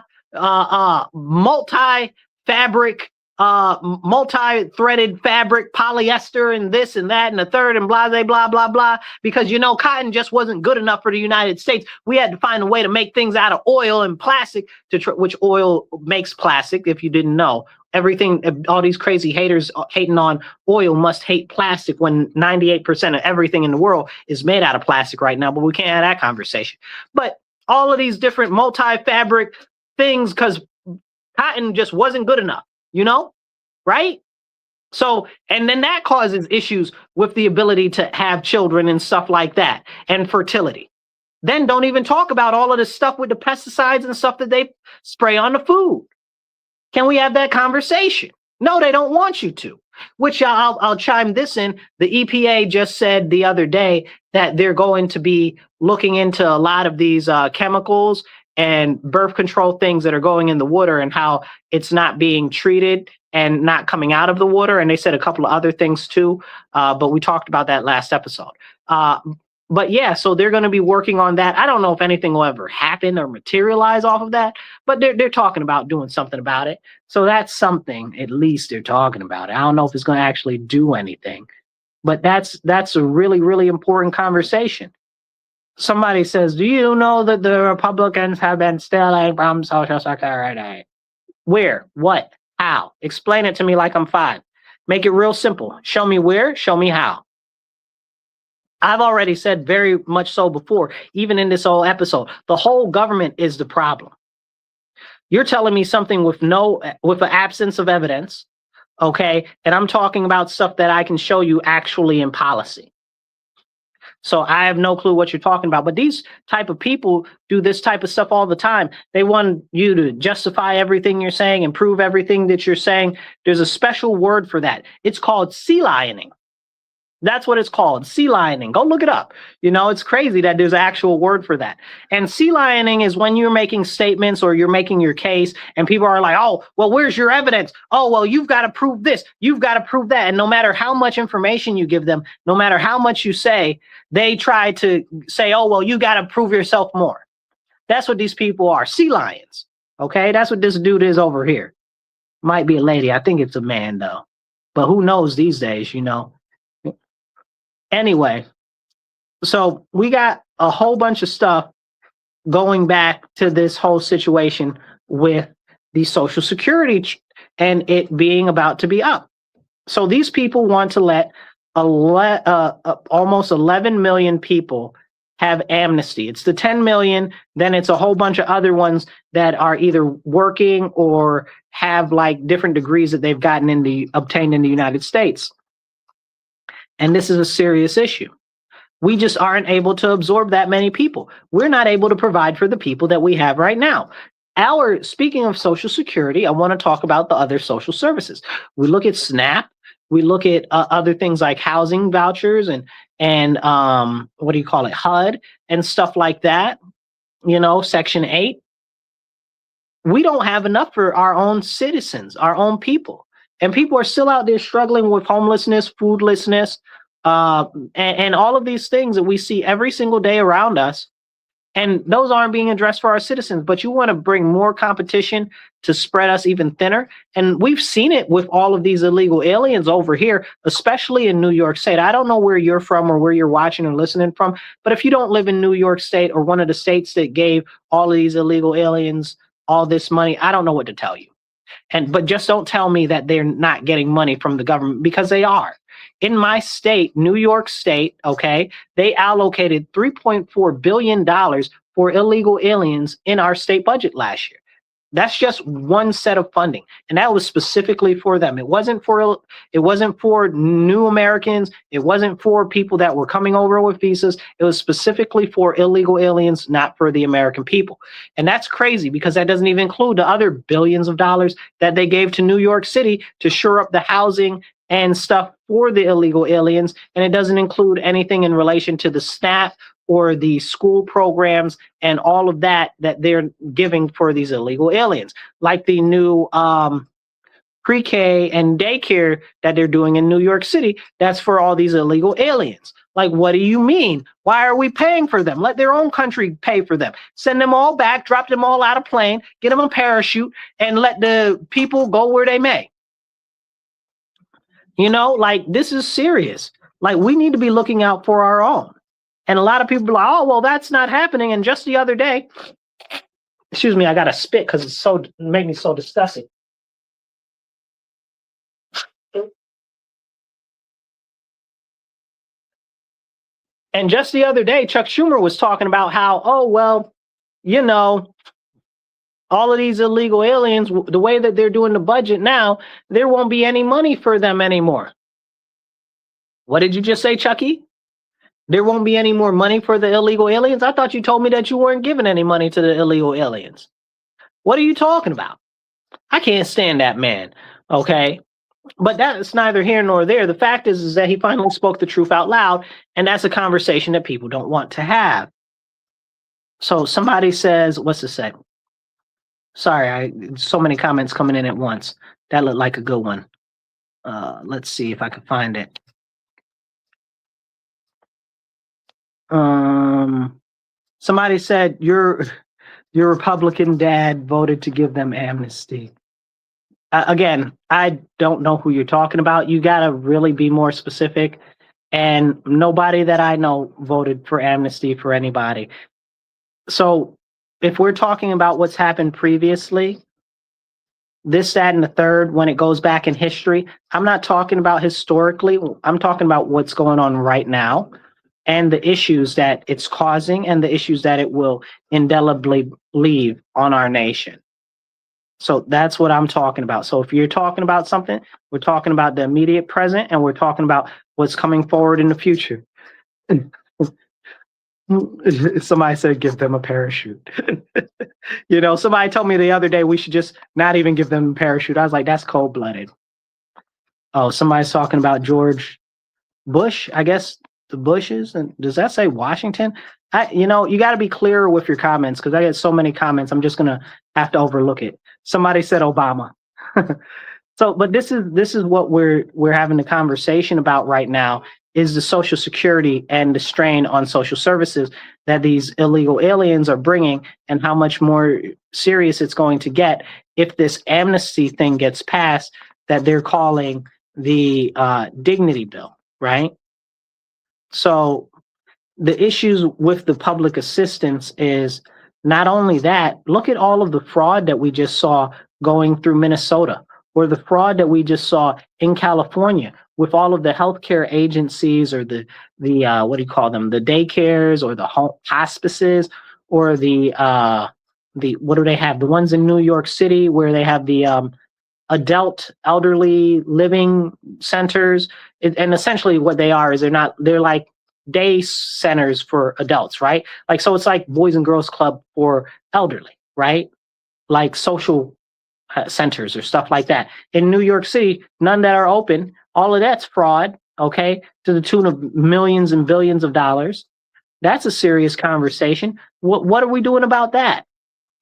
Multi-fabric, multi-threaded fabric, polyester, and this and that and the third, and blah, blah, blah, blah. Because, cotton just wasn't good enough for the United States. We had to find a way to make things out of oil and plastic, which oil makes plastic, if you didn't know. Everything, all these crazy haters hating on oil must hate plastic when 98% of everything in the world is made out of plastic right now. But we can't have that conversation. But all of these different multi-fabric things, because cotton just wasn't good enough, right? So, and then that causes issues with the ability to have children and stuff like that, and fertility. Then don't even talk about all of this stuff with the pesticides and stuff that they spray on the food. Can we have that conversation? No, they don't want you to. Which I'll chime this in. The EPA just said the other day that they're going to be looking into a lot of these chemicals and birth control things that are going in the water and how it's not being treated and not coming out of the water. And they said a couple of other things too, but we talked about that last episode. But yeah, so they're going to be working on that. I don't know if anything will ever happen or materialize off of that, but they're talking about doing something about it. So that's something, at least they're talking about it. I don't know if it's going to actually do anything, but that's a really, really important conversation. Somebody says, do you know that the Republicans have been stealing from Social Security? Where? What? How? Explain it to me like I'm 5. Make it real simple. Show me where, show me how. I've already said very much so before, even in this whole episode, the whole government is the problem. You're telling me something with an absence of evidence, okay? And I'm talking about stuff that I can show you actually in policy. So I have no clue what you're talking about, but these type of people do this type of stuff all the time. They want you to justify everything you're saying and prove everything that you're saying. There's a special word for that. It's called sea lioning. That's what it's called, sea lioning. Go look it up. It's crazy that there's an actual word for that. And sea lioning is when you're making statements or you're making your case and people are like, oh, well, where's your evidence? Oh, well, you've got to prove this. You've got to prove that. And no matter how much information you give them, no matter how much you say, they try to say, oh, well, you got to prove yourself more. That's what these people are, sea lions. Okay, that's what this dude is over here. Might be a lady. I think it's a man, though. But who knows these days, Anyway, so we got a whole bunch of stuff going back to this whole situation with the Social Security and it being about to be up. So these people want to let almost 11 million people have amnesty. It's the 10 million, then it's a whole bunch of other ones that are either working or have like different degrees that they've obtained in the United States. And this is a serious issue. We just aren't able to absorb that many people. We're not able to provide for the people that we have right now. Speaking of Social Security, I want to talk about the other social services. We look at SNAP. We look at other things like housing vouchers and what do you call it, HUD and stuff like that. Section 8. We don't have enough for our own citizens, our own people. And people are still out there struggling with homelessness, foodlessness, and all of these things that we see every single day around us. And those aren't being addressed for our citizens. But you want to bring more competition to spread us even thinner. And we've seen it with all of these illegal aliens over here, especially in New York State. I don't know where you're from or where you're watching or listening from. But if you don't live in New York State or one of the states that gave all of these illegal aliens all this money, I don't know what to tell you. But just don't tell me that they're not getting money from the government, because they are. In my state, New York State, okay, they allocated $3.4 billion for illegal aliens in our state budget last year. That's just one set of funding, and that was specifically for them. It wasn't for new Americans. It wasn't for people that were coming over with visas. It was specifically for illegal aliens, not for the American people. And that's crazy, because that doesn't even include the other billions of dollars that they gave to New York City to shore up the housing and stuff for the illegal aliens. And it doesn't include anything in relation to the staff or the school programs and all of that they're giving for these illegal aliens, like the new pre-K and daycare that they're doing in New York City. That's for all these illegal aliens. Like, what do you mean? Why are we paying for them? Let their own country pay for them. Send them all back, drop them all out of plane, get them a parachute, and let the people go where they may. You know, like, this is serious. Like, we need to be looking out for our own. And a lot of people are like, oh, well, that's not happening. And just the other day, excuse me, I got to spit because it made me so disgusting. And just the other day, Chuck Schumer was talking about how, oh, well, you know, all of these illegal aliens, the way that they're doing the budget now, there won't be any money for them anymore. What did you just say, Chucky? There won't be any more money for the illegal aliens? I thought you told me that you weren't giving any money to the illegal aliens. What are you talking about? I can't stand that man, okay? But that's neither here nor there. The fact is that he finally spoke the truth out loud, and that's a conversation that people don't want to have. So somebody says, what's it say? Sorry, so many comments coming in at once. That looked like a good one. Let's see if I can find it. Somebody said your Republican dad voted to give them amnesty. Again, I don't know who you're talking about. You got to really be more specific. And nobody that I know voted for amnesty for anybody. So if we're talking about what's happened previously, this, that, and the third, when it goes back in history, I'm not talking about historically. I'm talking about what's going on right now and the issues that it's causing and the issues that it will indelibly leave on our nation. So that's what I'm talking about. So if you're talking about something, we're talking about the immediate present, and we're talking about what's coming forward in the future. Somebody said, give them a parachute. You know, somebody told me the other day we should just not even give them a parachute. I was like, that's cold-blooded. Oh, somebody's talking about George Bush, I guess the Bushes. And does that say Washington? You know, you got to be clearer with your comments, because I get so many comments. I'm just going to have to overlook it. Somebody said Obama. So, but this is what we're having a conversation about right now, is the Social Security and the strain on social services that these illegal aliens are bringing, and how much more serious it's going to get if this amnesty thing gets passed that they're calling the dignity bill, right? So the issues with the public assistance is not only that, look at all of the fraud that we just saw going through Minnesota, or the fraud that we just saw in California with all of the healthcare agencies, or the what do you call them, the daycares, or the hospices, or the what do they have? The ones in New York City where they have the adult elderly living centers. And essentially what they are is they're like day centers for adults, right? Like, so it's like Boys and Girls Club for elderly, right? Like social centers or stuff like that. In New York City, none that are open. All of that's fraud, okay, to the tune of millions and billions of dollars. That's a serious conversation. What are we doing about that?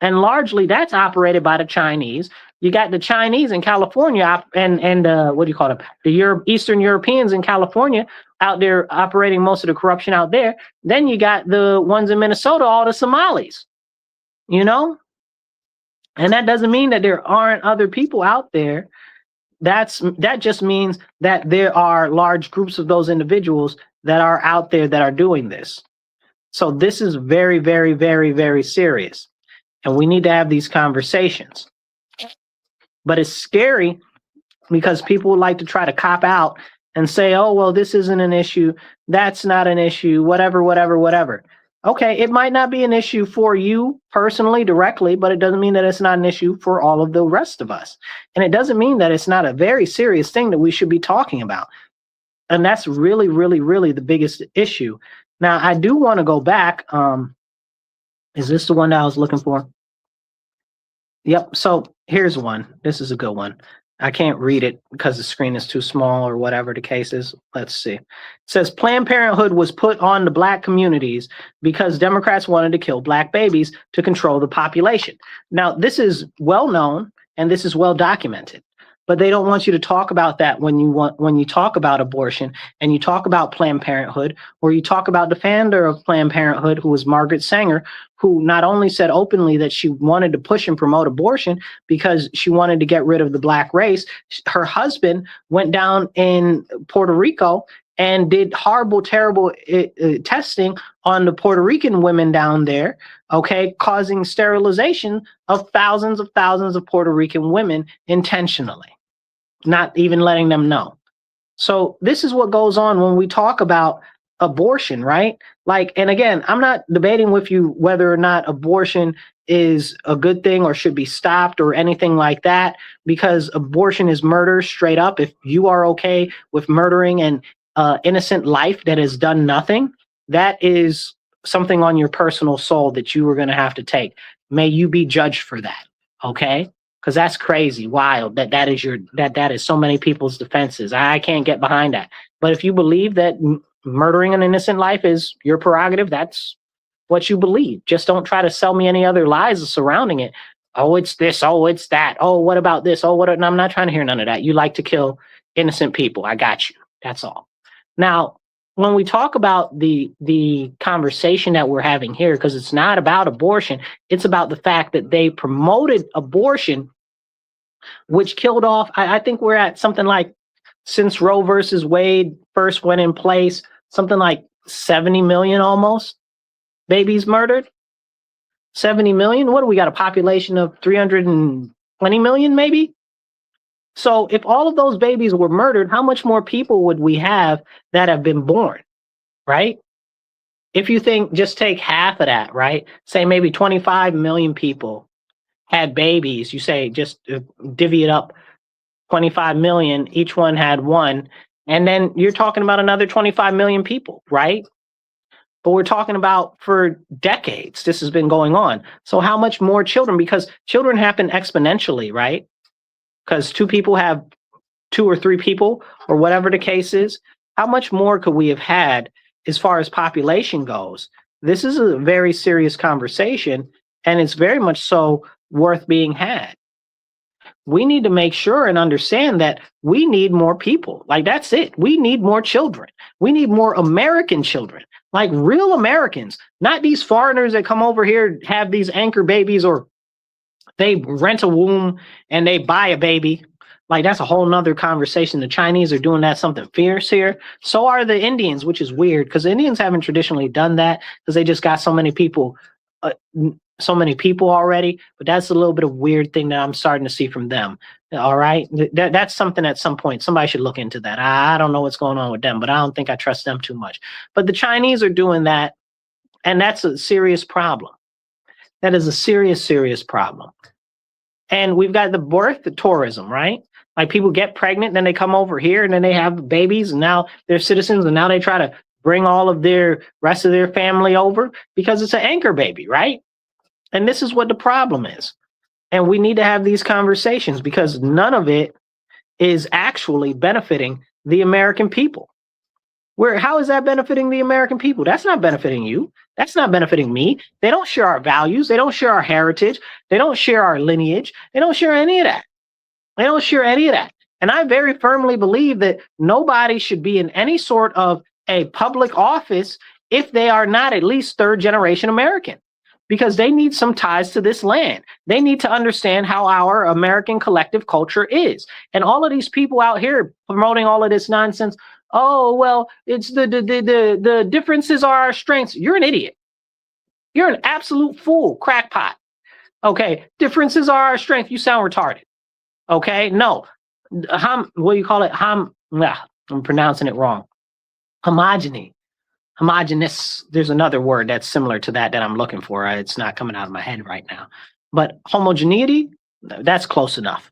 And largely that's operated by the Chinese. You got the Chinese in California and what do you call it? The Eastern Europeans in California out there operating most of the corruption out there. Then you got the ones in Minnesota, all the Somalis, you know? And that doesn't mean that there aren't other people out there. That just means that there are large groups of those individuals that are out there that are doing this. So this is very, very, very, very serious. And we need to have these conversations. But it's scary because people like to try to cop out and say, oh, well, this isn't an issue. That's not an issue, whatever, whatever, whatever. Okay, it might not be an issue for you personally directly, but it doesn't mean that it's not an issue for all of the rest of us. And it doesn't mean that it's not a very serious thing that we should be talking about. And that's really, really, really the biggest issue. Now, I do want to go back. Is this the one that I was looking for? Yep. So here's one. This is a good one. I can't read it because the screen is too small or whatever the case is. Let's see. It says Planned Parenthood was put on the Black communities because Democrats wanted to kill Black babies to control the population. Now, this is well known and this is well documented, but they don't want you to talk about that when you talk about abortion and you talk about Planned Parenthood, or you talk about the founder of Planned Parenthood, who was Margaret Sanger, who not only said openly that she wanted to push and promote abortion because she wanted to get rid of the Black race. Her husband went down in Puerto Rico and did horrible, terrible testing on the Puerto Rican women down there, okay, causing sterilization of thousands of Puerto Rican women intentionally, not even letting them know. So this is what goes on when we talk about abortion, right? Like, and again, I'm not debating with you whether or not abortion is a good thing or should be stopped or anything like that, because abortion is murder straight up. If you are okay with murdering an innocent life that has done nothing, that is something on your personal soul that you are going to have to take. May you be judged for that, okay? Because that's crazy, wild. That is so many people's defenses. I can't get behind that. But if you believe that murdering an innocent life is your prerogative, that's what you believe. Just don't try to sell me any other lies surrounding it. Oh, it's this. Oh, it's that. Oh, what about this? Oh, what? And I'm not trying to hear none of that. You like to kill innocent people. I got you. That's all. Now, when we talk about the conversation that we're having here, because it's not about abortion, it's about the fact that they promoted abortion, which killed off, I think we're at something like, since Roe versus Wade first went in place, something like 70 million almost babies murdered. 70 million. What do we got? A population of 320 million, maybe? So if all of those babies were murdered, how much more people would we have that have been born, right? If you think, just take half of that, right? Say maybe 25 million people had babies. You say, just divvy it up, 25 million, each one had one. And then you're talking about another 25 million people, right? But we're talking about for decades, this has been going on. So how much more children? Because children happen exponentially, right? Because two people have 2 or 3 people, or whatever the case is. How much more could we have had as far as population goes? This is a very serious conversation, and it's very much so worth being had. We need to make sure and understand that we need more people. Like, that's it. We need more children. We need more American children, like real Americans, not these foreigners that come over here, have these anchor babies, or they rent a womb and they buy a baby. Like, that's a whole nother conversation. The Chinese are doing that something fierce here. So are the Indians, which is weird because the Indians haven't traditionally done that because they just got so many people already. But that's a little bit of weird thing that I'm starting to see from them. All right. That's something at some point somebody should look into that. I don't know what's going on with them, but I don't think I trust them too much. But the Chinese are doing that. And that's a serious problem. That is a serious, serious problem. And we've got the birth tourism, right? Like, people get pregnant, then they come over here and then they have babies, and now they're citizens, and now they try to bring all of their rest of their family over because it's an anchor baby, right? And this is what the problem is. And we need to have these conversations because none of it is actually benefiting the American people. How is that benefiting the American people? That's not benefiting you. That's not benefiting me. They don't share our values. They don't share our heritage. They don't share our lineage. They don't share any of that. They don't share any of that. And I very firmly believe that nobody should be in any sort of a public office if they are not at least third generation American, because they need some ties to this land. They need to understand how our American collective culture is. And all of these people out here promoting all of this nonsense, oh, well, it's the differences are our strengths. You're an idiot. You're an absolute fool, crackpot. Okay, differences are our strength. You sound retarded. Okay, no, what do you call it? I'm pronouncing it wrong. Homogeny, homogeneous. There's another word that's similar to that I'm looking for. It's not coming out of my head right now. But homogeneity, that's close enough.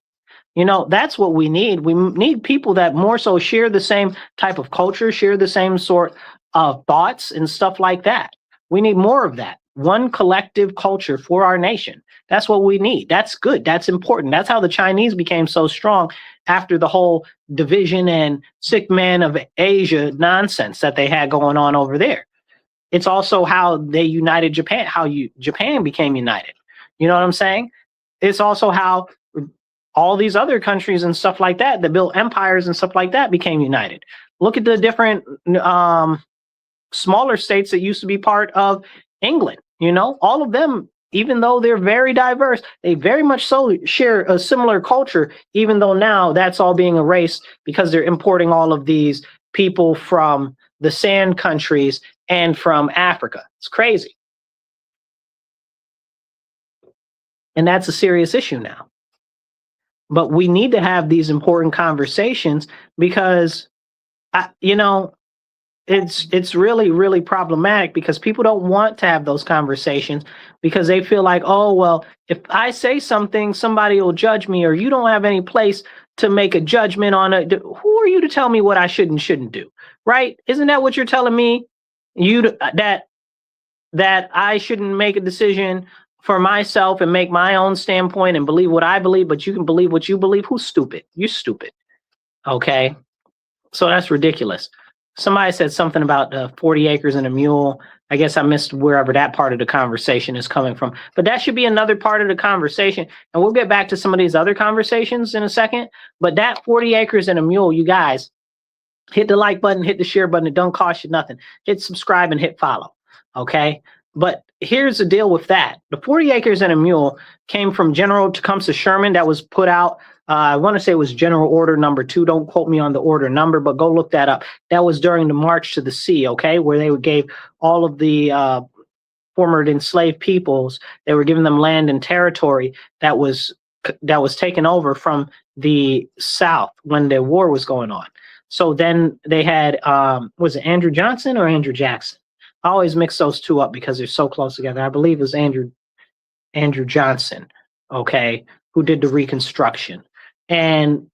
That's what we need. We need people that more so share the same type of culture, share the same sort of thoughts and stuff like that. We need more of that. One collective culture for our nation. That's what we need. That's good. That's important. That's how the Chinese became so strong after the whole division and sick man of Asia nonsense that they had going on over there. It's also how they united Japan, Japan became united. You know what I'm saying? It's also how all these other countries and stuff like that built empires and stuff like that became united. Look at the different smaller states that used to be part of England. All of them, even though they're very diverse, they very much so share a similar culture, even though now that's all being erased because they're importing all of these people from the sand countries and from Africa. It's crazy. And that's a serious issue now. But we need to have these important conversations because, it's really, really problematic because people don't want to have those conversations because they feel like, oh, well, if I say something, somebody will judge me, or you don't have any place to make a judgment on it. Who are you to tell me what I should and shouldn't do? Right? Isn't that what you're telling me? That I shouldn't make a decision for myself and make my own standpoint and believe what I believe, but you can believe what you believe. Who's stupid? You're stupid. Okay. So that's ridiculous. Somebody said something about 40 acres and a mule. I guess I missed wherever that part of the conversation is coming from. But that should be another part of the conversation. And we'll get back to some of these other conversations in a second. But that 40 acres and a mule, you guys, hit the like button, hit the share button. It don't cost you nothing. Hit subscribe and hit follow. Okay. But here's the deal with that. The 40 acres and a mule came from General Tecumseh Sherman that was put out. I want to say it was General Order number 2. Don't quote me on the order number, but go look that up. That was during the March to the Sea, okay, where they gave all of the former enslaved peoples, they were giving them land and territory that was taken over from the South when the war was going on. So then they had, was it Andrew Johnson or Andrew Jackson? I always mix those two up because they're so close together. I believe it was Andrew Johnson, okay, who did the Reconstruction. And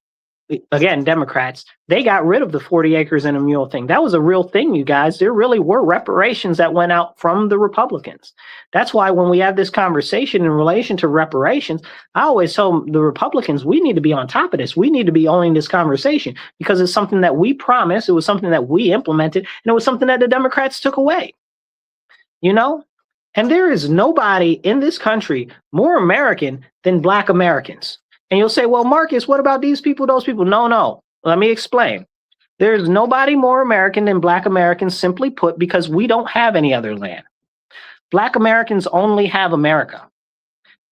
again, Democrats, they got rid of the 40 acres and a mule thing. That was a real thing, you guys. There really were reparations that went out from the Republicans. That's why when we have this conversation in relation to reparations, I always tell the Republicans, we need to be on top of this. We need to be owning this conversation because it's something that we promised. It was something that we implemented, and it was something that the Democrats took away. And there is nobody in this country more American than Black Americans. And you'll say, well, Marcus, what about these people, those people? No. Let me explain. There's nobody more American than Black Americans, simply put, because we don't have any other land. Black Americans only have America.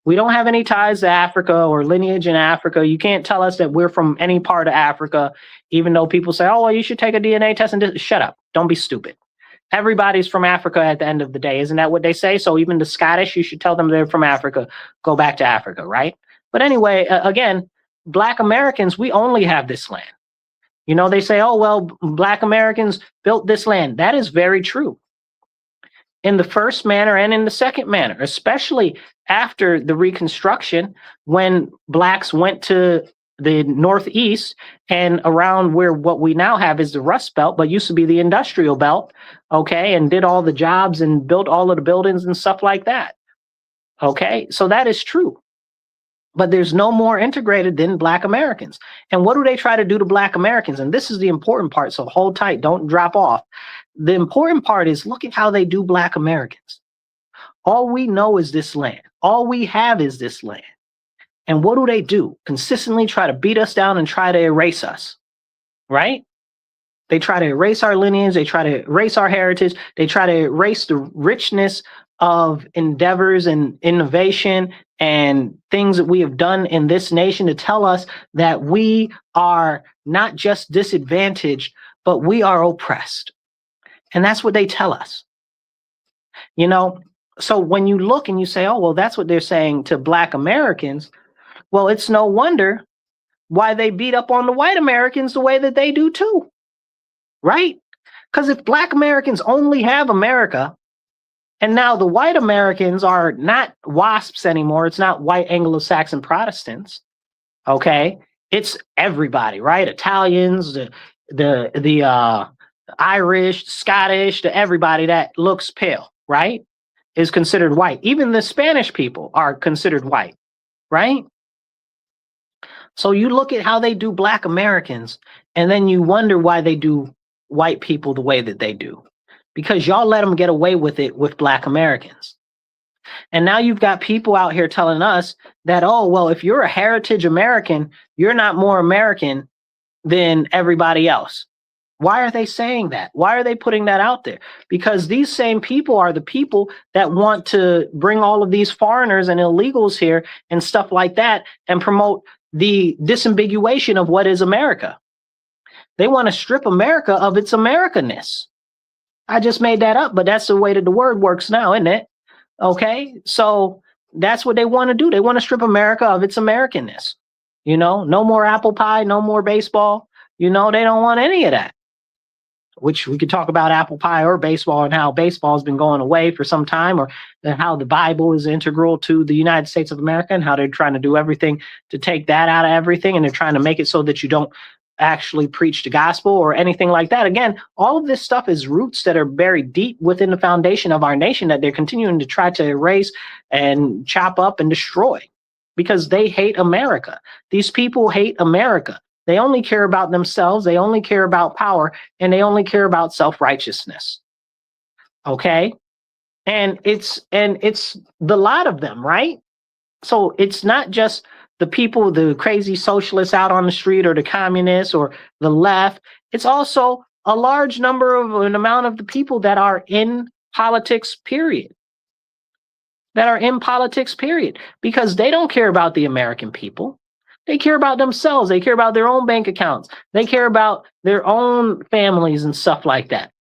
We don't have any ties to Africa or lineage in Africa. You can't tell us that we're from any part of Africa, even though people say, oh, well, you should take a DNA test and shut up. Don't be stupid. Everybody's from Africa at the end of the day. Isn't that what they say? So even the Scottish, you should tell them they're from Africa. Go back to Africa, right? But anyway, again, Black Americans, we only have this land. They say, oh, well, Black Americans built this land. That is very true. In the first manner and in the second manner, especially after the Reconstruction, when Blacks went to the Northeast and around where what we now have is the Rust Belt, but used to be the Industrial Belt, okay, and did all the jobs and built all of the buildings and stuff like that. Okay, so that is true. But there's no more integrated than Black Americans. And what do they try to do to Black Americans? And this is the important part, so hold tight, don't drop off. The important part is look at how they do Black Americans. All we know is this land. All we have is this land. And what do? Consistently try to beat us down and try to erase us, right? They try to erase our lineage. They try to erase our heritage. They try to erase the richness of endeavors and innovation and things that we have done in this nation to tell us that we are not just disadvantaged, but we are oppressed. And that's what they tell us. So when you look and you say, oh, well, that's what they're saying to Black Americans. Well, it's no wonder why they beat up on the white Americans the way that they do too, right? Because if Black Americans only have America, and now the white Americans are not WASPs anymore, it's not white Anglo-Saxon Protestants, okay? It's everybody, right? Italians, the Irish, Scottish, the everybody that looks pale, right, is considered white. Even the Spanish people are considered white, right? So you look at how they do Black Americans, and then you wonder why they do white people the way that they do. Because y'all let them get away with it with Black Americans. And now you've got people out here telling us that, oh, well, if you're a heritage American, you're not more American than everybody else. Why are they saying that? Why are they putting that out there? Because these same people are the people that want to bring all of these foreigners and illegals here and stuff like that and promote the disambiguation of what is America. They want to strip America of its Americanness. I just made that up, but that's the way that the word works now, isn't it? Okay, so that's what they want to do. They want to strip America of its Americanness. You know, no more apple pie, no more baseball. You know, they don't want any of that. Which we could talk about apple pie or baseball and how baseball has been going away for some time, or how the Bible is integral to the United States of America and how they're trying to do everything to take that out of everything. And they're trying to make it so that you don't actually preach the gospel or anything like that. Again, all of this stuff is roots that are buried deep within the foundation of our nation that they're continuing to try to erase and chop up and destroy because they hate America. These people hate America. They only care about themselves. They only care about power, and they only care about self-righteousness. Okay. And it's the lot of them, right? So it's not just the people, the crazy socialists out on the street or the communists or the left. It's also a large number of an amount of the people that are in politics, period. That are in politics, period. Because they don't care about the American people. They care about themselves. They care about their own bank accounts. They care about their own families and stuff like that.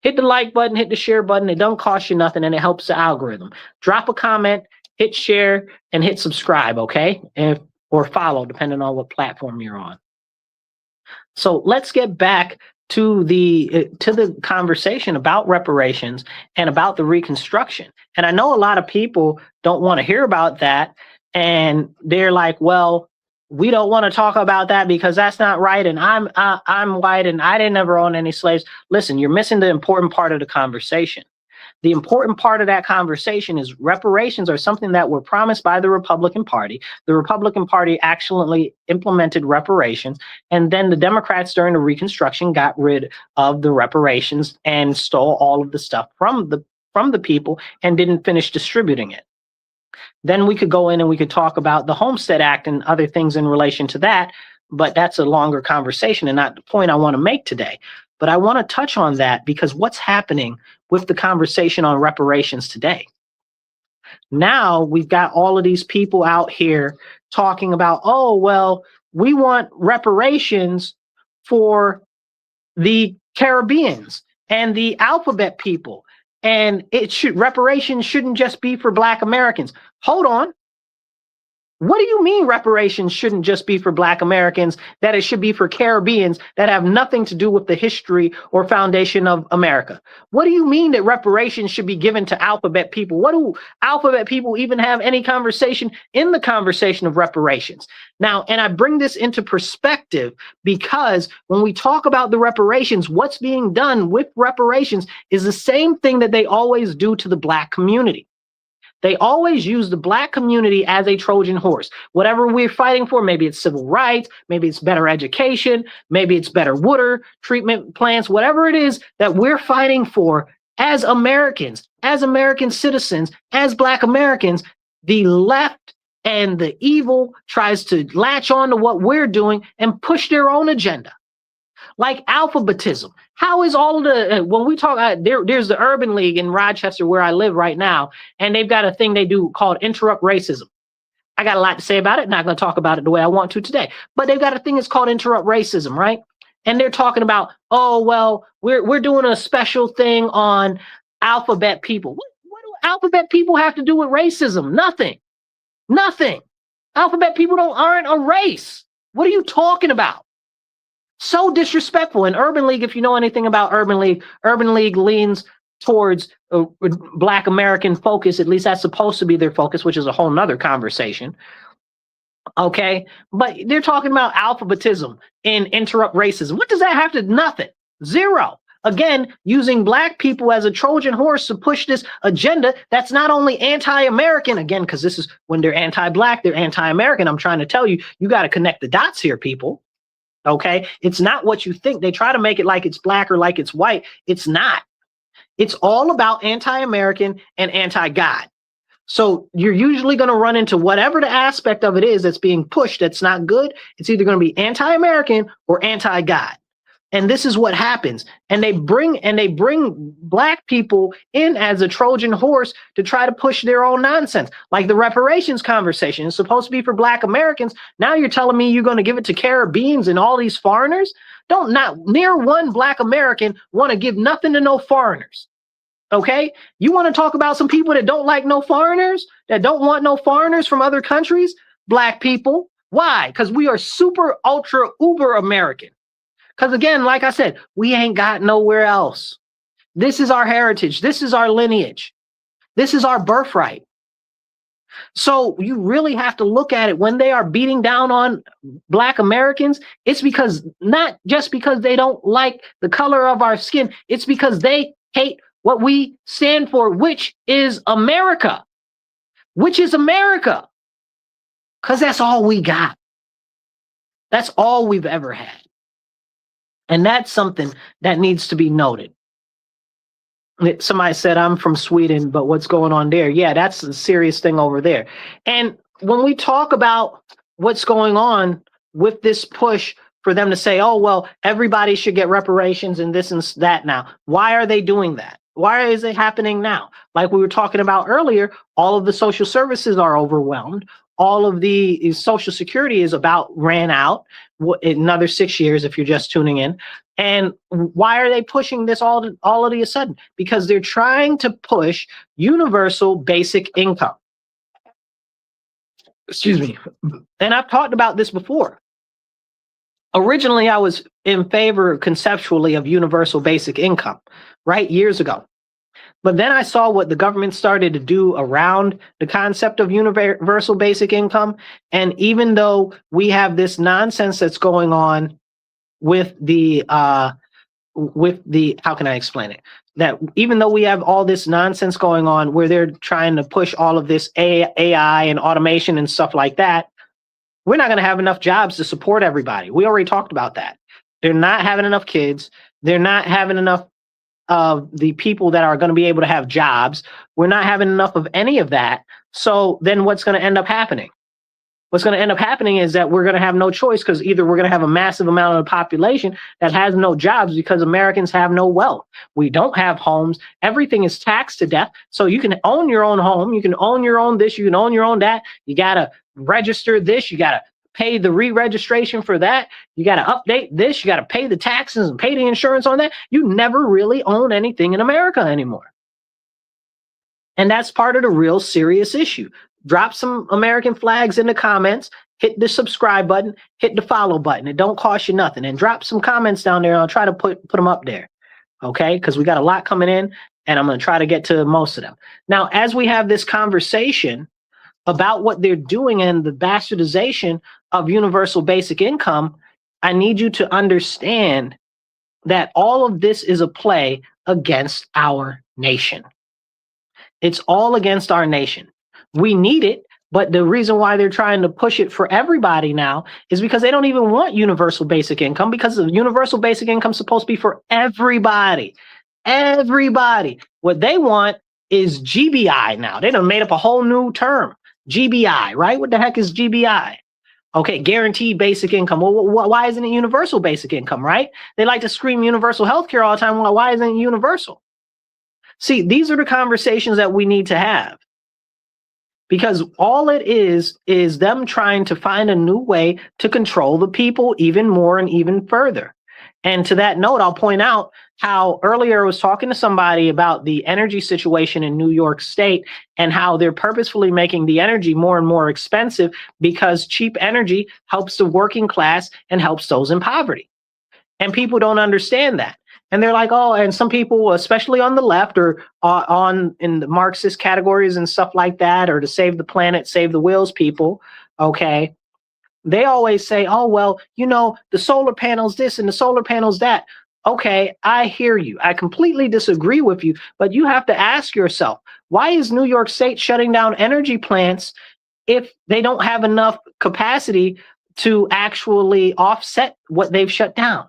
Hit the like button, hit the share button. It don't cost you nothing and it helps the algorithm. Drop a comment, hit share, and hit subscribe, okay? Or follow, depending on what platform you're on. So let's get back to the conversation about reparations and about the Reconstruction. And I know a lot of people don't want to hear about that, and they're like, well, we don't want to talk about that because that's not right, and I'm white and I didn't ever own any slaves. Listen, you're missing the important part of the conversation. The important part of that conversation is reparations are something that were promised by the Republican Party. The Republican Party actually implemented reparations, and then the Democrats during the Reconstruction got rid of the reparations and stole all of the stuff from the people and didn't finish distributing it. Then we could go in and we could talk about the Homestead Act and other things in relation to that, but that's a longer conversation and not the point I want to make today. But I want to touch on that because what's happening with the conversation on reparations today? Now we've got all of these people out here talking about, oh, well, we want reparations for the Caribbeans and the alphabet people. And reparations shouldn't just be for Black Americans. Hold on. What do you mean reparations shouldn't just be for Black Americans, that it should be for Caribbeans that have nothing to do with the history or foundation of America? What do you mean that reparations should be given to alphabet people? What do alphabet people even have any conversation in the conversation of reparations? Now, and I bring this into perspective because when we talk about the reparations, what's being done with reparations is the same thing that they always do to the Black community. They always use the Black community as a Trojan horse. Whatever we're fighting for, maybe it's civil rights, maybe it's better education, maybe it's better water treatment plants, whatever it is that we're fighting for as Americans, as American citizens, as Black Americans, the left and the evil tries to latch on to what we're doing and push their own agenda. Like alphabetism. How is all of the, when we talk, there's the Urban League in Rochester where I live right now, and they've got a thing they do called Interrupt Racism. I got a lot to say about it, not going to talk about it the way I want to today, but they've got a thing that's called Interrupt Racism, right? And they're talking about, oh, well, we're doing a special thing on alphabet people. What do alphabet people have to do with racism? Nothing. Nothing. Alphabet people aren't a race. What are you talking about? So disrespectful. And Urban League, if you know anything about Urban League leans towards Black American focus. At least that's supposed to be their focus, which is a whole nother conversation. Okay, but they're talking about alphabetism and interrupt racism. What does that have to? Nothing. Zero. Again, using Black people as a Trojan horse to push this agenda that's not only anti-American, again, because this is when they're anti-Black, they're anti-American. I'm trying to tell you, you got to connect the dots here, people. Okay, it's not what you think. They try to make it like it's Black or like it's white. It's not. It's all about anti-American and anti-God. So you're usually going to run into whatever the aspect of it is that's being pushed that's not good. It's either going to be anti-American or anti-God. And this is what happens. And they bring Black people in as a Trojan horse to try to push their own nonsense. Like the reparations conversation is supposed to be for Black Americans. Now you're telling me you're going to give it to Caribbeans and all these foreigners? Not near one Black American want to give nothing to no foreigners. Okay, you want to talk about some people that don't like no foreigners, that don't want no foreigners from other countries? Black people. Why? Because we are super, ultra, uber American. Because again, like I said, we ain't got nowhere else. This is our heritage. This is our lineage. This is our birthright. So you really have to look at it when they are beating down on Black Americans. It's because not just because they don't like the color of our skin. It's because they hate what we stand for, which is America. Which is America. Because that's all we got. That's all we've ever had. And that's something that needs to be noted. Somebody said, I'm from Sweden, but what's going on there? Yeah, that's a serious thing over there. And when we talk about what's going on with this push for them to say, oh, well, everybody should get reparations and this and that now. Why are they doing that? Why is it happening now? Like we were talking about earlier, all of the social services are overwhelmed. All of the Social Security is about ran out another 6 years if you're just tuning in. And why are they pushing this all of a sudden? Because they're trying to push universal basic income. Excuse me. And I've talked about this before. Originally, I was in favor conceptually of universal basic income, right? Years ago. But then I saw what the government started to do around the concept of universal basic income. And even though we have this nonsense that's going on with the, how can I explain it? That even though we have all this nonsense going on where they're trying to push all of this AI and automation and stuff like that, we're not going to have enough jobs to support everybody. We already talked about that. They're not having enough kids. They're not having enough of the people that are going to be able to have jobs. We're not having enough of any of that. So then what's going to end up happening? What's going to end up happening is that we're going to have no choice, because either we're going to have a massive amount of the population that has no jobs because Americans have no wealth. We don't have homes. Everything is taxed to death. So you can own your own home. You can own your own this. You can own your own that. You got to register this. You got to pay the re-registration for that. You got to update this. You got to pay the taxes and pay the insurance on that. You never really own anything in America anymore. And that's part of the real serious issue. Drop some American flags in the comments, hit the subscribe button, hit the follow button. It don't cost you nothing. And drop some comments down there. I'll try to put them up there. Okay, because we got a lot coming in and I'm going to try to get to most of them. Now, as we have this conversation about what they're doing and the bastardization of universal basic income, I need you to understand that all of this is a play against our nation. It's all against our nation. We need it, but the reason why they're trying to push it for everybody now is because they don't even want universal basic income, because the universal basic income is supposed to be for everybody. Everybody. What they want is GBI now. They done made up a whole new term. GBI, right? What the heck is GBI? Okay, guaranteed basic income. Well, why isn't it universal basic income, right? They like to scream universal healthcare all the time. Well, why isn't it universal? See, these are the conversations that we need to have. Because all it is them trying to find a new way to control the people even more and even further. And to that note, I'll point out how earlier I was talking to somebody about the energy situation in New York State and how they're purposefully making the energy more and more expensive because cheap energy helps the working class and helps those in poverty. And people don't understand that. And they're like, oh, and some people, especially on the left or on in the Marxist categories and stuff like that, or to save the planet, save the whales people, okay, they always say, oh, well, you know, the solar panels this and the solar panels that. Okay, I hear you. I completely disagree with you, but you have to ask yourself, why is New York State shutting down energy plants if they don't have enough capacity to actually offset what they've shut down?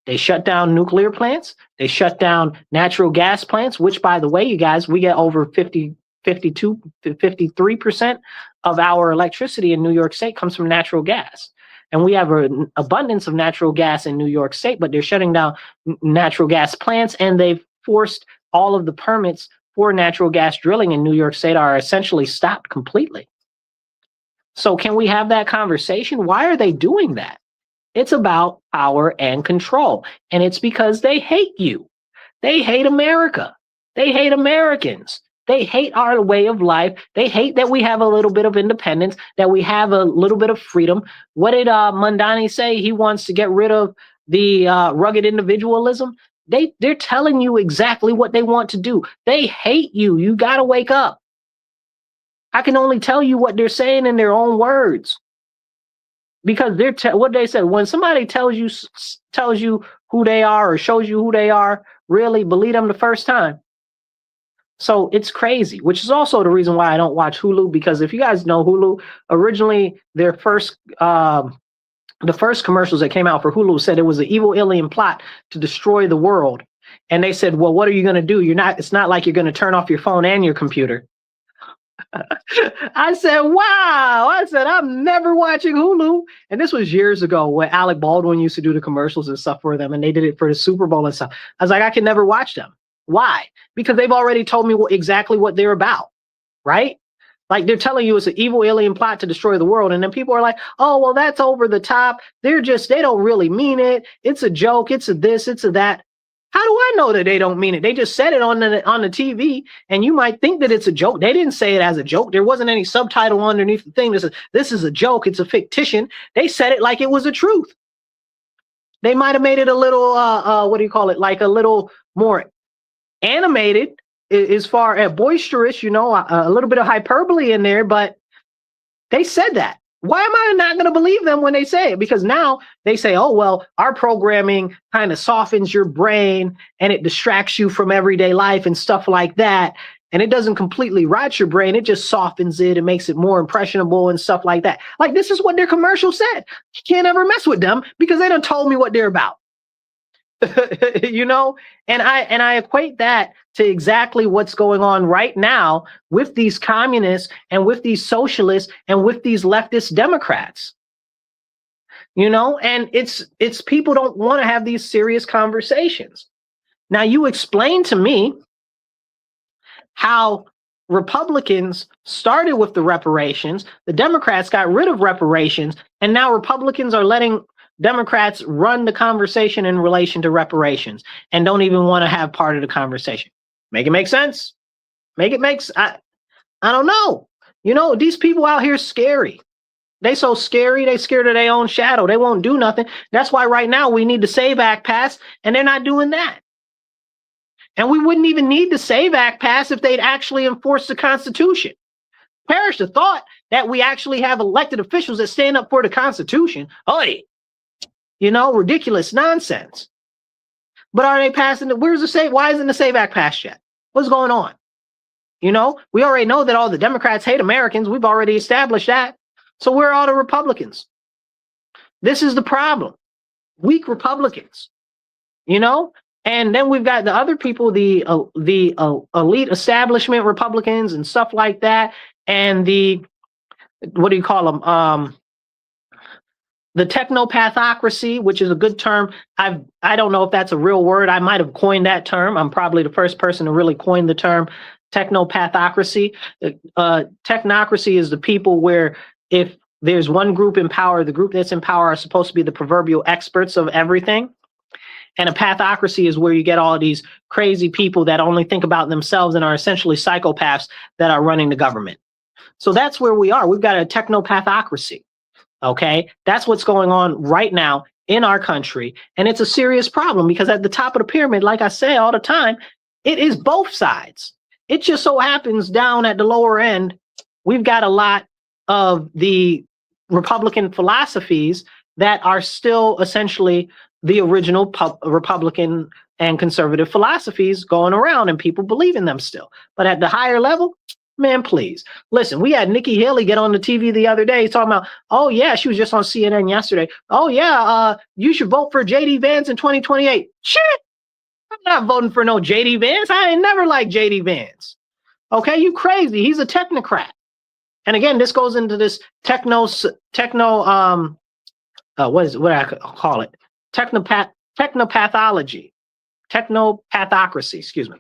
They shut down nuclear plants. They shut down natural gas plants, which, by the way, you guys, we get over 52 to 53% of our electricity in New York State comes from natural gas. And we have an abundance of natural gas in New York State, but they're shutting down natural gas plants, and they've forced all of the permits for natural gas drilling in New York State are essentially stopped completely. So can we have that conversation? Why are they doing that? It's about power and control, and it's because they hate you. They hate America. They hate Americans. They hate our way of life. They hate that we have a little bit of independence, that we have a little bit of freedom. What did Mandani say? He wants to get rid of the rugged individualism. They're telling you exactly what they want to do. They hate you. You got to wake up. I can only tell you what they're saying in their own words. Because they're what they said, when somebody tells you who they are or shows you who they are, really believe them the first time. So it's crazy, which is also the reason why I don't watch Hulu, because if you guys know Hulu, originally their first the first commercials that came out for Hulu said it was an evil alien plot to destroy the world. And they said, well, what are you going to do? It's not like you're going to turn off your phone and your computer. I said, wow. I said, I'm never watching Hulu. And this was years ago when Alec Baldwin used to do the commercials and stuff for them, and they did it for the Super Bowl and stuff. I was like, I can never watch them. Why? Because they've already told me exactly what they're about, right? Like, they're telling you it's an evil alien plot to destroy the world. And then people are like, oh, well, that's over the top. They don't really mean it. It's a joke. It's a this, it's a that. How do I know that they don't mean it? They just said it on the TV, and you might think that it's a joke. They didn't say it as a joke. There wasn't any subtitle underneath the thing that says, this is a joke. It's a fictition. They said it like it was a truth. They might have made it a little, like a little more animated as far as boisterous, a little bit of hyperbole in there, but they said that. Why am I not going to believe them when they say it? Because now they say, oh, well, our programming kind of softens your brain and it distracts you from everyday life and stuff like that. And it doesn't completely rot your brain. It just softens it and makes it more impressionable and stuff like that. Like, this is what their commercial said. You can't ever mess with them because they done told me what they're about. And I equate that to exactly what's going on right now with these communists and with these socialists and with these leftist Democrats. And it's people don't want to have these serious conversations. Now, you explain to me how Republicans started with the reparations, the Democrats got rid of reparations, and now Republicans are letting Democrats run the conversation in relation to reparations and don't even want to have part of the conversation. Make it make sense? I don't know. These people out here scary. They so scary, they scared of their own shadow. They won't do nothing. That's why right now we need the SAVE Act passed, and they're not doing that. And we wouldn't even need the SAVE Act passed if they'd actually enforce the Constitution. Perish the thought that we actually have elected officials that stand up for the Constitution. Ridiculous nonsense. But are they passing it? Where's the SAVE? Why isn't the SAVE Act passed yet? What's going on? We already know that all the Democrats hate Americans. We've already established that. So where are all the Republicans? This is the problem. Weak Republicans, and then we've got the other people, the elite establishment Republicans and stuff like that. And the, what do you call them? The technopathocracy, which is a good term. I don't know if that's a real word. I might have coined that term. I'm probably the first person to really coin the term technopathocracy. Technocracy is the people where if there's one group in power, the group that's in power are supposed to be the proverbial experts of everything. And a pathocracy is where you get all these crazy people that only think about themselves and are essentially psychopaths that are running the government. So that's where we are. We've got a technopathocracy. Okay, that's what's going on right now in our country. And it's a serious problem because at the top of the pyramid, like I say all the time, it is both sides. It just so happens down at the lower end, we've got a lot of the Republican philosophies that are still essentially the original Republican and conservative philosophies going around, and people believe in them still. But at the higher level, man, please. Listen, we had Nikki Haley get on the TV the other day talking about, oh, yeah, she was just on CNN yesterday. Oh, yeah, you should vote for J.D. Vance in 2028. Shit, I'm not voting for no J.D. Vance. I ain't never liked J.D. Vance. Okay, you crazy. He's a technocrat. And again, this goes into this what I call it? Technopathology, technopathocracy, excuse me.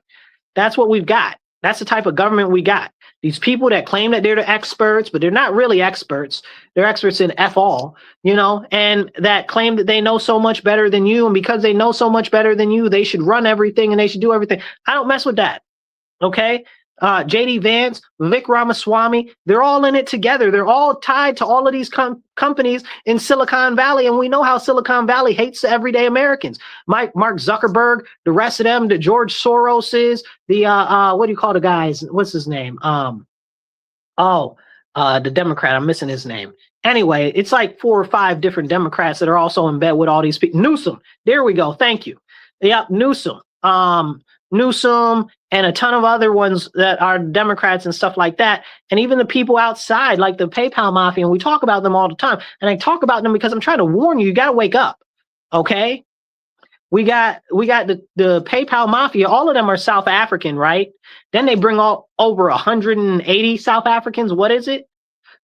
That's what we've got. That's the type of government we got. These people that claim that they're the experts, but they're not really experts. They're experts in F all, you know, and that claim that they know so much better than you. And because they know so much better than you, they should run everything and they should do everything. I don't mess with that. Okay. J.D. Vance, Vic Ramaswamy, they're all in it together. They're all tied to all of these companies in Silicon Valley. And we know how Silicon Valley hates the everyday Americans. Mark Zuckerberg, the rest of them, the George Soros is, the, what do you call the guys? What's his name? The Democrat, I'm missing his name. Anyway, it's like 4 or 5 different Democrats that are also in bed with all these people. Newsom, there we go. Thank you. Yep, Newsom. Newsom and a ton of other ones that are Democrats and stuff like that. And even the people outside, like the PayPal mafia, and we talk about them all the time. And I talk about them because I'm trying to warn you, you got to wake up. Okay. We got the PayPal mafia. All of them are South African, right? Then they bring over 180 South Africans. What is it?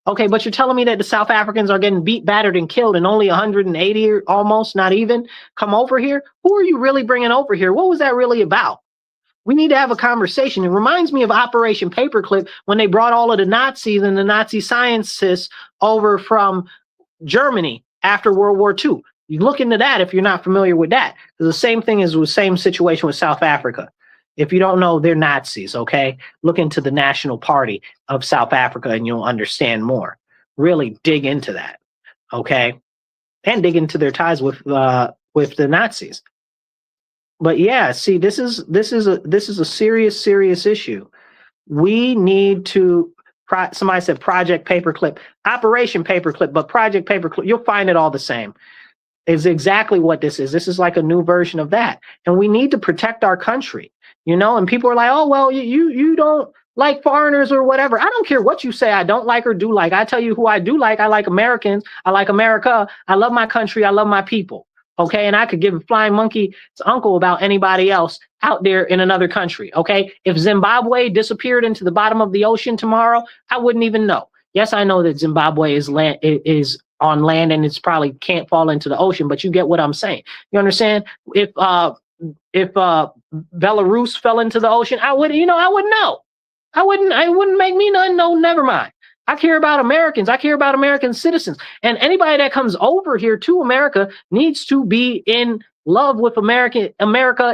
Okay, but you're telling me that the South Africans are getting beat, battered, and killed, and only 180 or almost, not even, come over here? Who are you really bringing over here? What was that really about? We need to have a conversation. It reminds me of Operation Paperclip when they brought all of the Nazis and the Nazi scientists over from Germany after World War II. You look into that if you're not familiar with that. The same thing is the same situation with South Africa. If you don't know, they're Nazis, okay? Look into the National Party of South Africa and you'll understand more. Really dig into that, okay? And dig into their ties with the Nazis. But yeah, see, this is a serious issue. We need to. Somebody said Project Paperclip, Operation Paperclip, but Project Paperclip. You'll find it all the same. Is exactly what this is. This is like a new version of that, and we need to protect our country. You know, and people are like, oh well, you don't like foreigners or whatever. I don't care what you say. I don't like or do like. I tell you who I do like. I like Americans. I like America. I love my country. I love my people. Okay, and I could give a flying monkey's uncle about anybody else out there in another country. Okay, if Zimbabwe disappeared into the bottom of the ocean tomorrow, I wouldn't even know. Yes, I know that Zimbabwe is on land and it's probably can't fall into the ocean, but you get what I'm saying. You understand? If Belarus fell into the ocean, I wouldn't know. It wouldn't make me none. No, never mind. I care about Americans. I care about American citizens. And anybody that comes over here to America needs to be in love with America,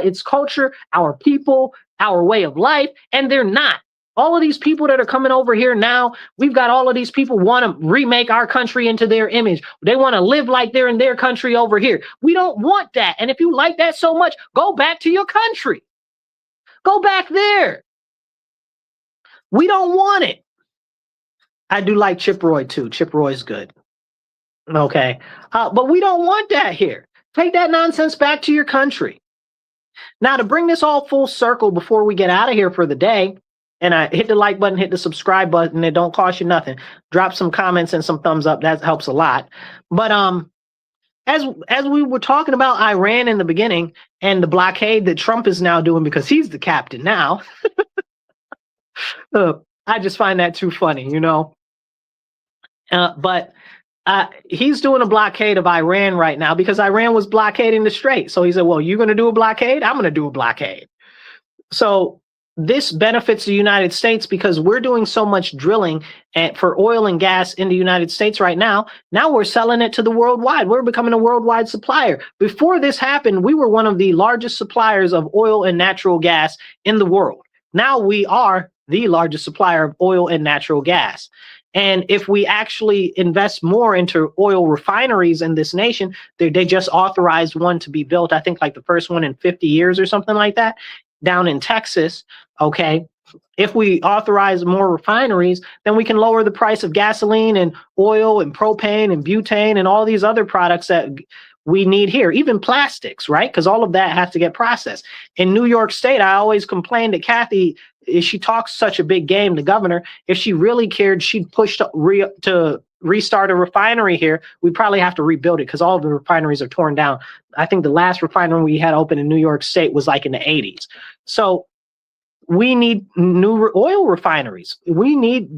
its culture, our people, our way of life. And they're not. All of these people that are coming over here now, we've got all of these people want to remake our country into their image. They want to live like they're in their country over here. We don't want that. And if you like that so much, go back to your country. Go back there. We don't want it. I do like Chip Roy too. Chip Roy's good. Okay. But we don't want that here. Take that nonsense back to your country. Now, to bring this all full circle before we get out of here for the day, and I hit the like button, hit the subscribe button. It don't cost you nothing. Drop some comments and some thumbs up. That helps a lot. But as we were talking about Iran in the beginning and the blockade that Trump is now doing because he's the captain now, I just find that too funny, you know. But he's doing a blockade of Iran right now because Iran was blockading the Strait. So he said, well, you're going to do a blockade? I'm going to do a blockade. So this benefits the United States because we're doing so much drilling for oil and gas in the United States right now. Now we're selling it to the worldwide. We're becoming a worldwide supplier. Before this happened, we were one of the largest suppliers of oil and natural gas in the world. Now we are the largest supplier of oil and natural gas. And if we actually invest more into oil refineries in this nation, they just authorized one to be built, I think like the first one in 50 years or something like that, down in Texas, okay? If we authorize more refineries, then we can lower the price of gasoline and oil and propane and butane and all these other products that we need here, even plastics, right? Because all of that has to get processed. In New York State, I always complained to Kathy, she talks such a big game, the governor. If she really cared, she'd push to restart a refinery here. We probably have to rebuild it because all of the refineries are torn down. I think the last refinery we had open in New York State was like in the 80s. So we need new oil refineries. We need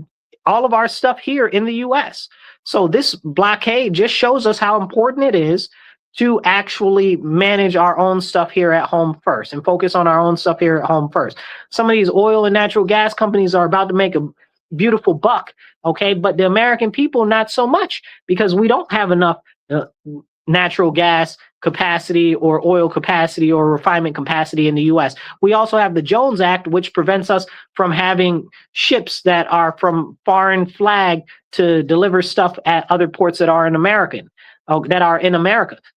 all of our stuff here in the US. So this blockade just shows us how important it is to actually manage our own stuff here at home first and focus on our own stuff here at home first. Some of these oil and natural gas companies are about to make a beautiful buck, okay? But the American people, not so much, because we don't have enough natural gas capacity or oil capacity or refinement capacity in the US. We also have the Jones Act, which prevents us from having ships that are from foreign flag to deliver stuff at other ports that are in America.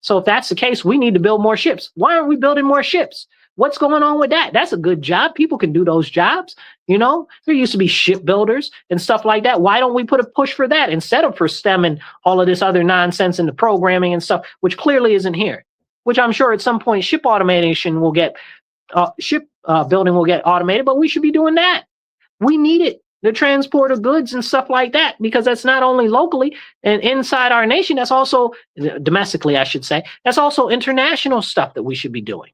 So if that's the case, we need to build more ships. Why aren't we building more ships? What's going on with that? That's a good job. People can do those jobs. You know, there used to be shipbuilders and stuff like that. Why don't we put a push for that instead of for STEM and all of this other nonsense in the programming and stuff, which clearly isn't here, which I'm sure at some point ship automation will get, building will get automated, but we should be doing that. We need it. The transport of goods and stuff like that, because that's not only locally and inside our nation, that's also domestically, I should say, that's also international stuff that we should be doing.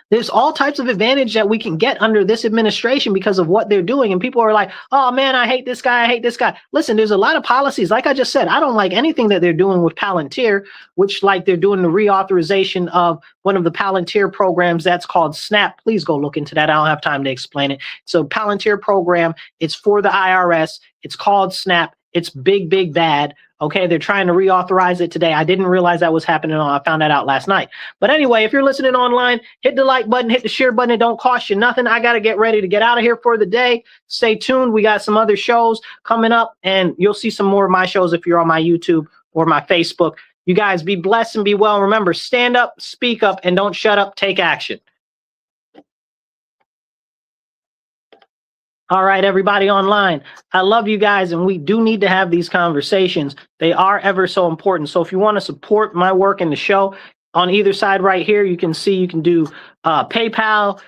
There's all types of advantage that we can get under this administration because of what they're doing. And people are like, oh man, I hate this guy. I hate this guy. Listen, there's a lot of policies. Like I just said, I don't like anything that they're doing with Palantir, which like they're doing the reauthorization of one of the Palantir programs that's called SNAP. Please go look into that. I don't have time to explain it. So Palantir program, it's for the IRS. It's called SNAP. It's big, big bad. Okay, they're trying to reauthorize it today. I didn't realize that was happening. I found that out last night. But anyway, if you're listening online, hit the like button, hit the share button. It don't cost you nothing. I got to get ready to get out of here for the day. Stay tuned. We got some other shows coming up, and you'll see some more of my shows if you're on my YouTube or my Facebook. You guys be blessed and be well. Remember, stand up, speak up, and don't shut up. Take action. All right, everybody online, I love you guys, and we do need to have these conversations. They are ever so important. So if you want to support my work in the show, on either side right here, you can see you can do PayPal.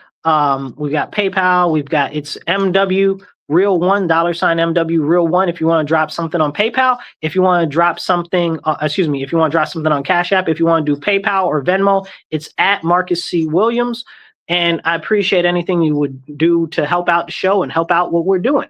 We've got PayPal. We've got, it's MW Real One, $MW Real One. If you want to drop something on PayPal, if you want to drop something, if you want to drop something on Cash App, if you want to do PayPal or Venmo, it's at Marcus C. Williams. And I appreciate anything you would do to help out the show and help out what we're doing.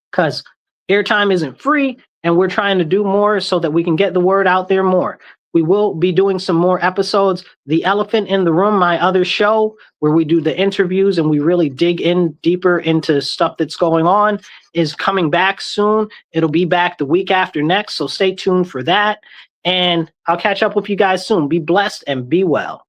Because airtime isn't free, and we're trying to do more so that we can get the word out there more. We will be doing some more episodes. The Elephant in the Room, my other show, where we do the interviews and we really dig in deeper into stuff that's going on, is coming back soon. It'll be back the week after next, so stay tuned for that. And I'll catch up with you guys soon. Be blessed and be well.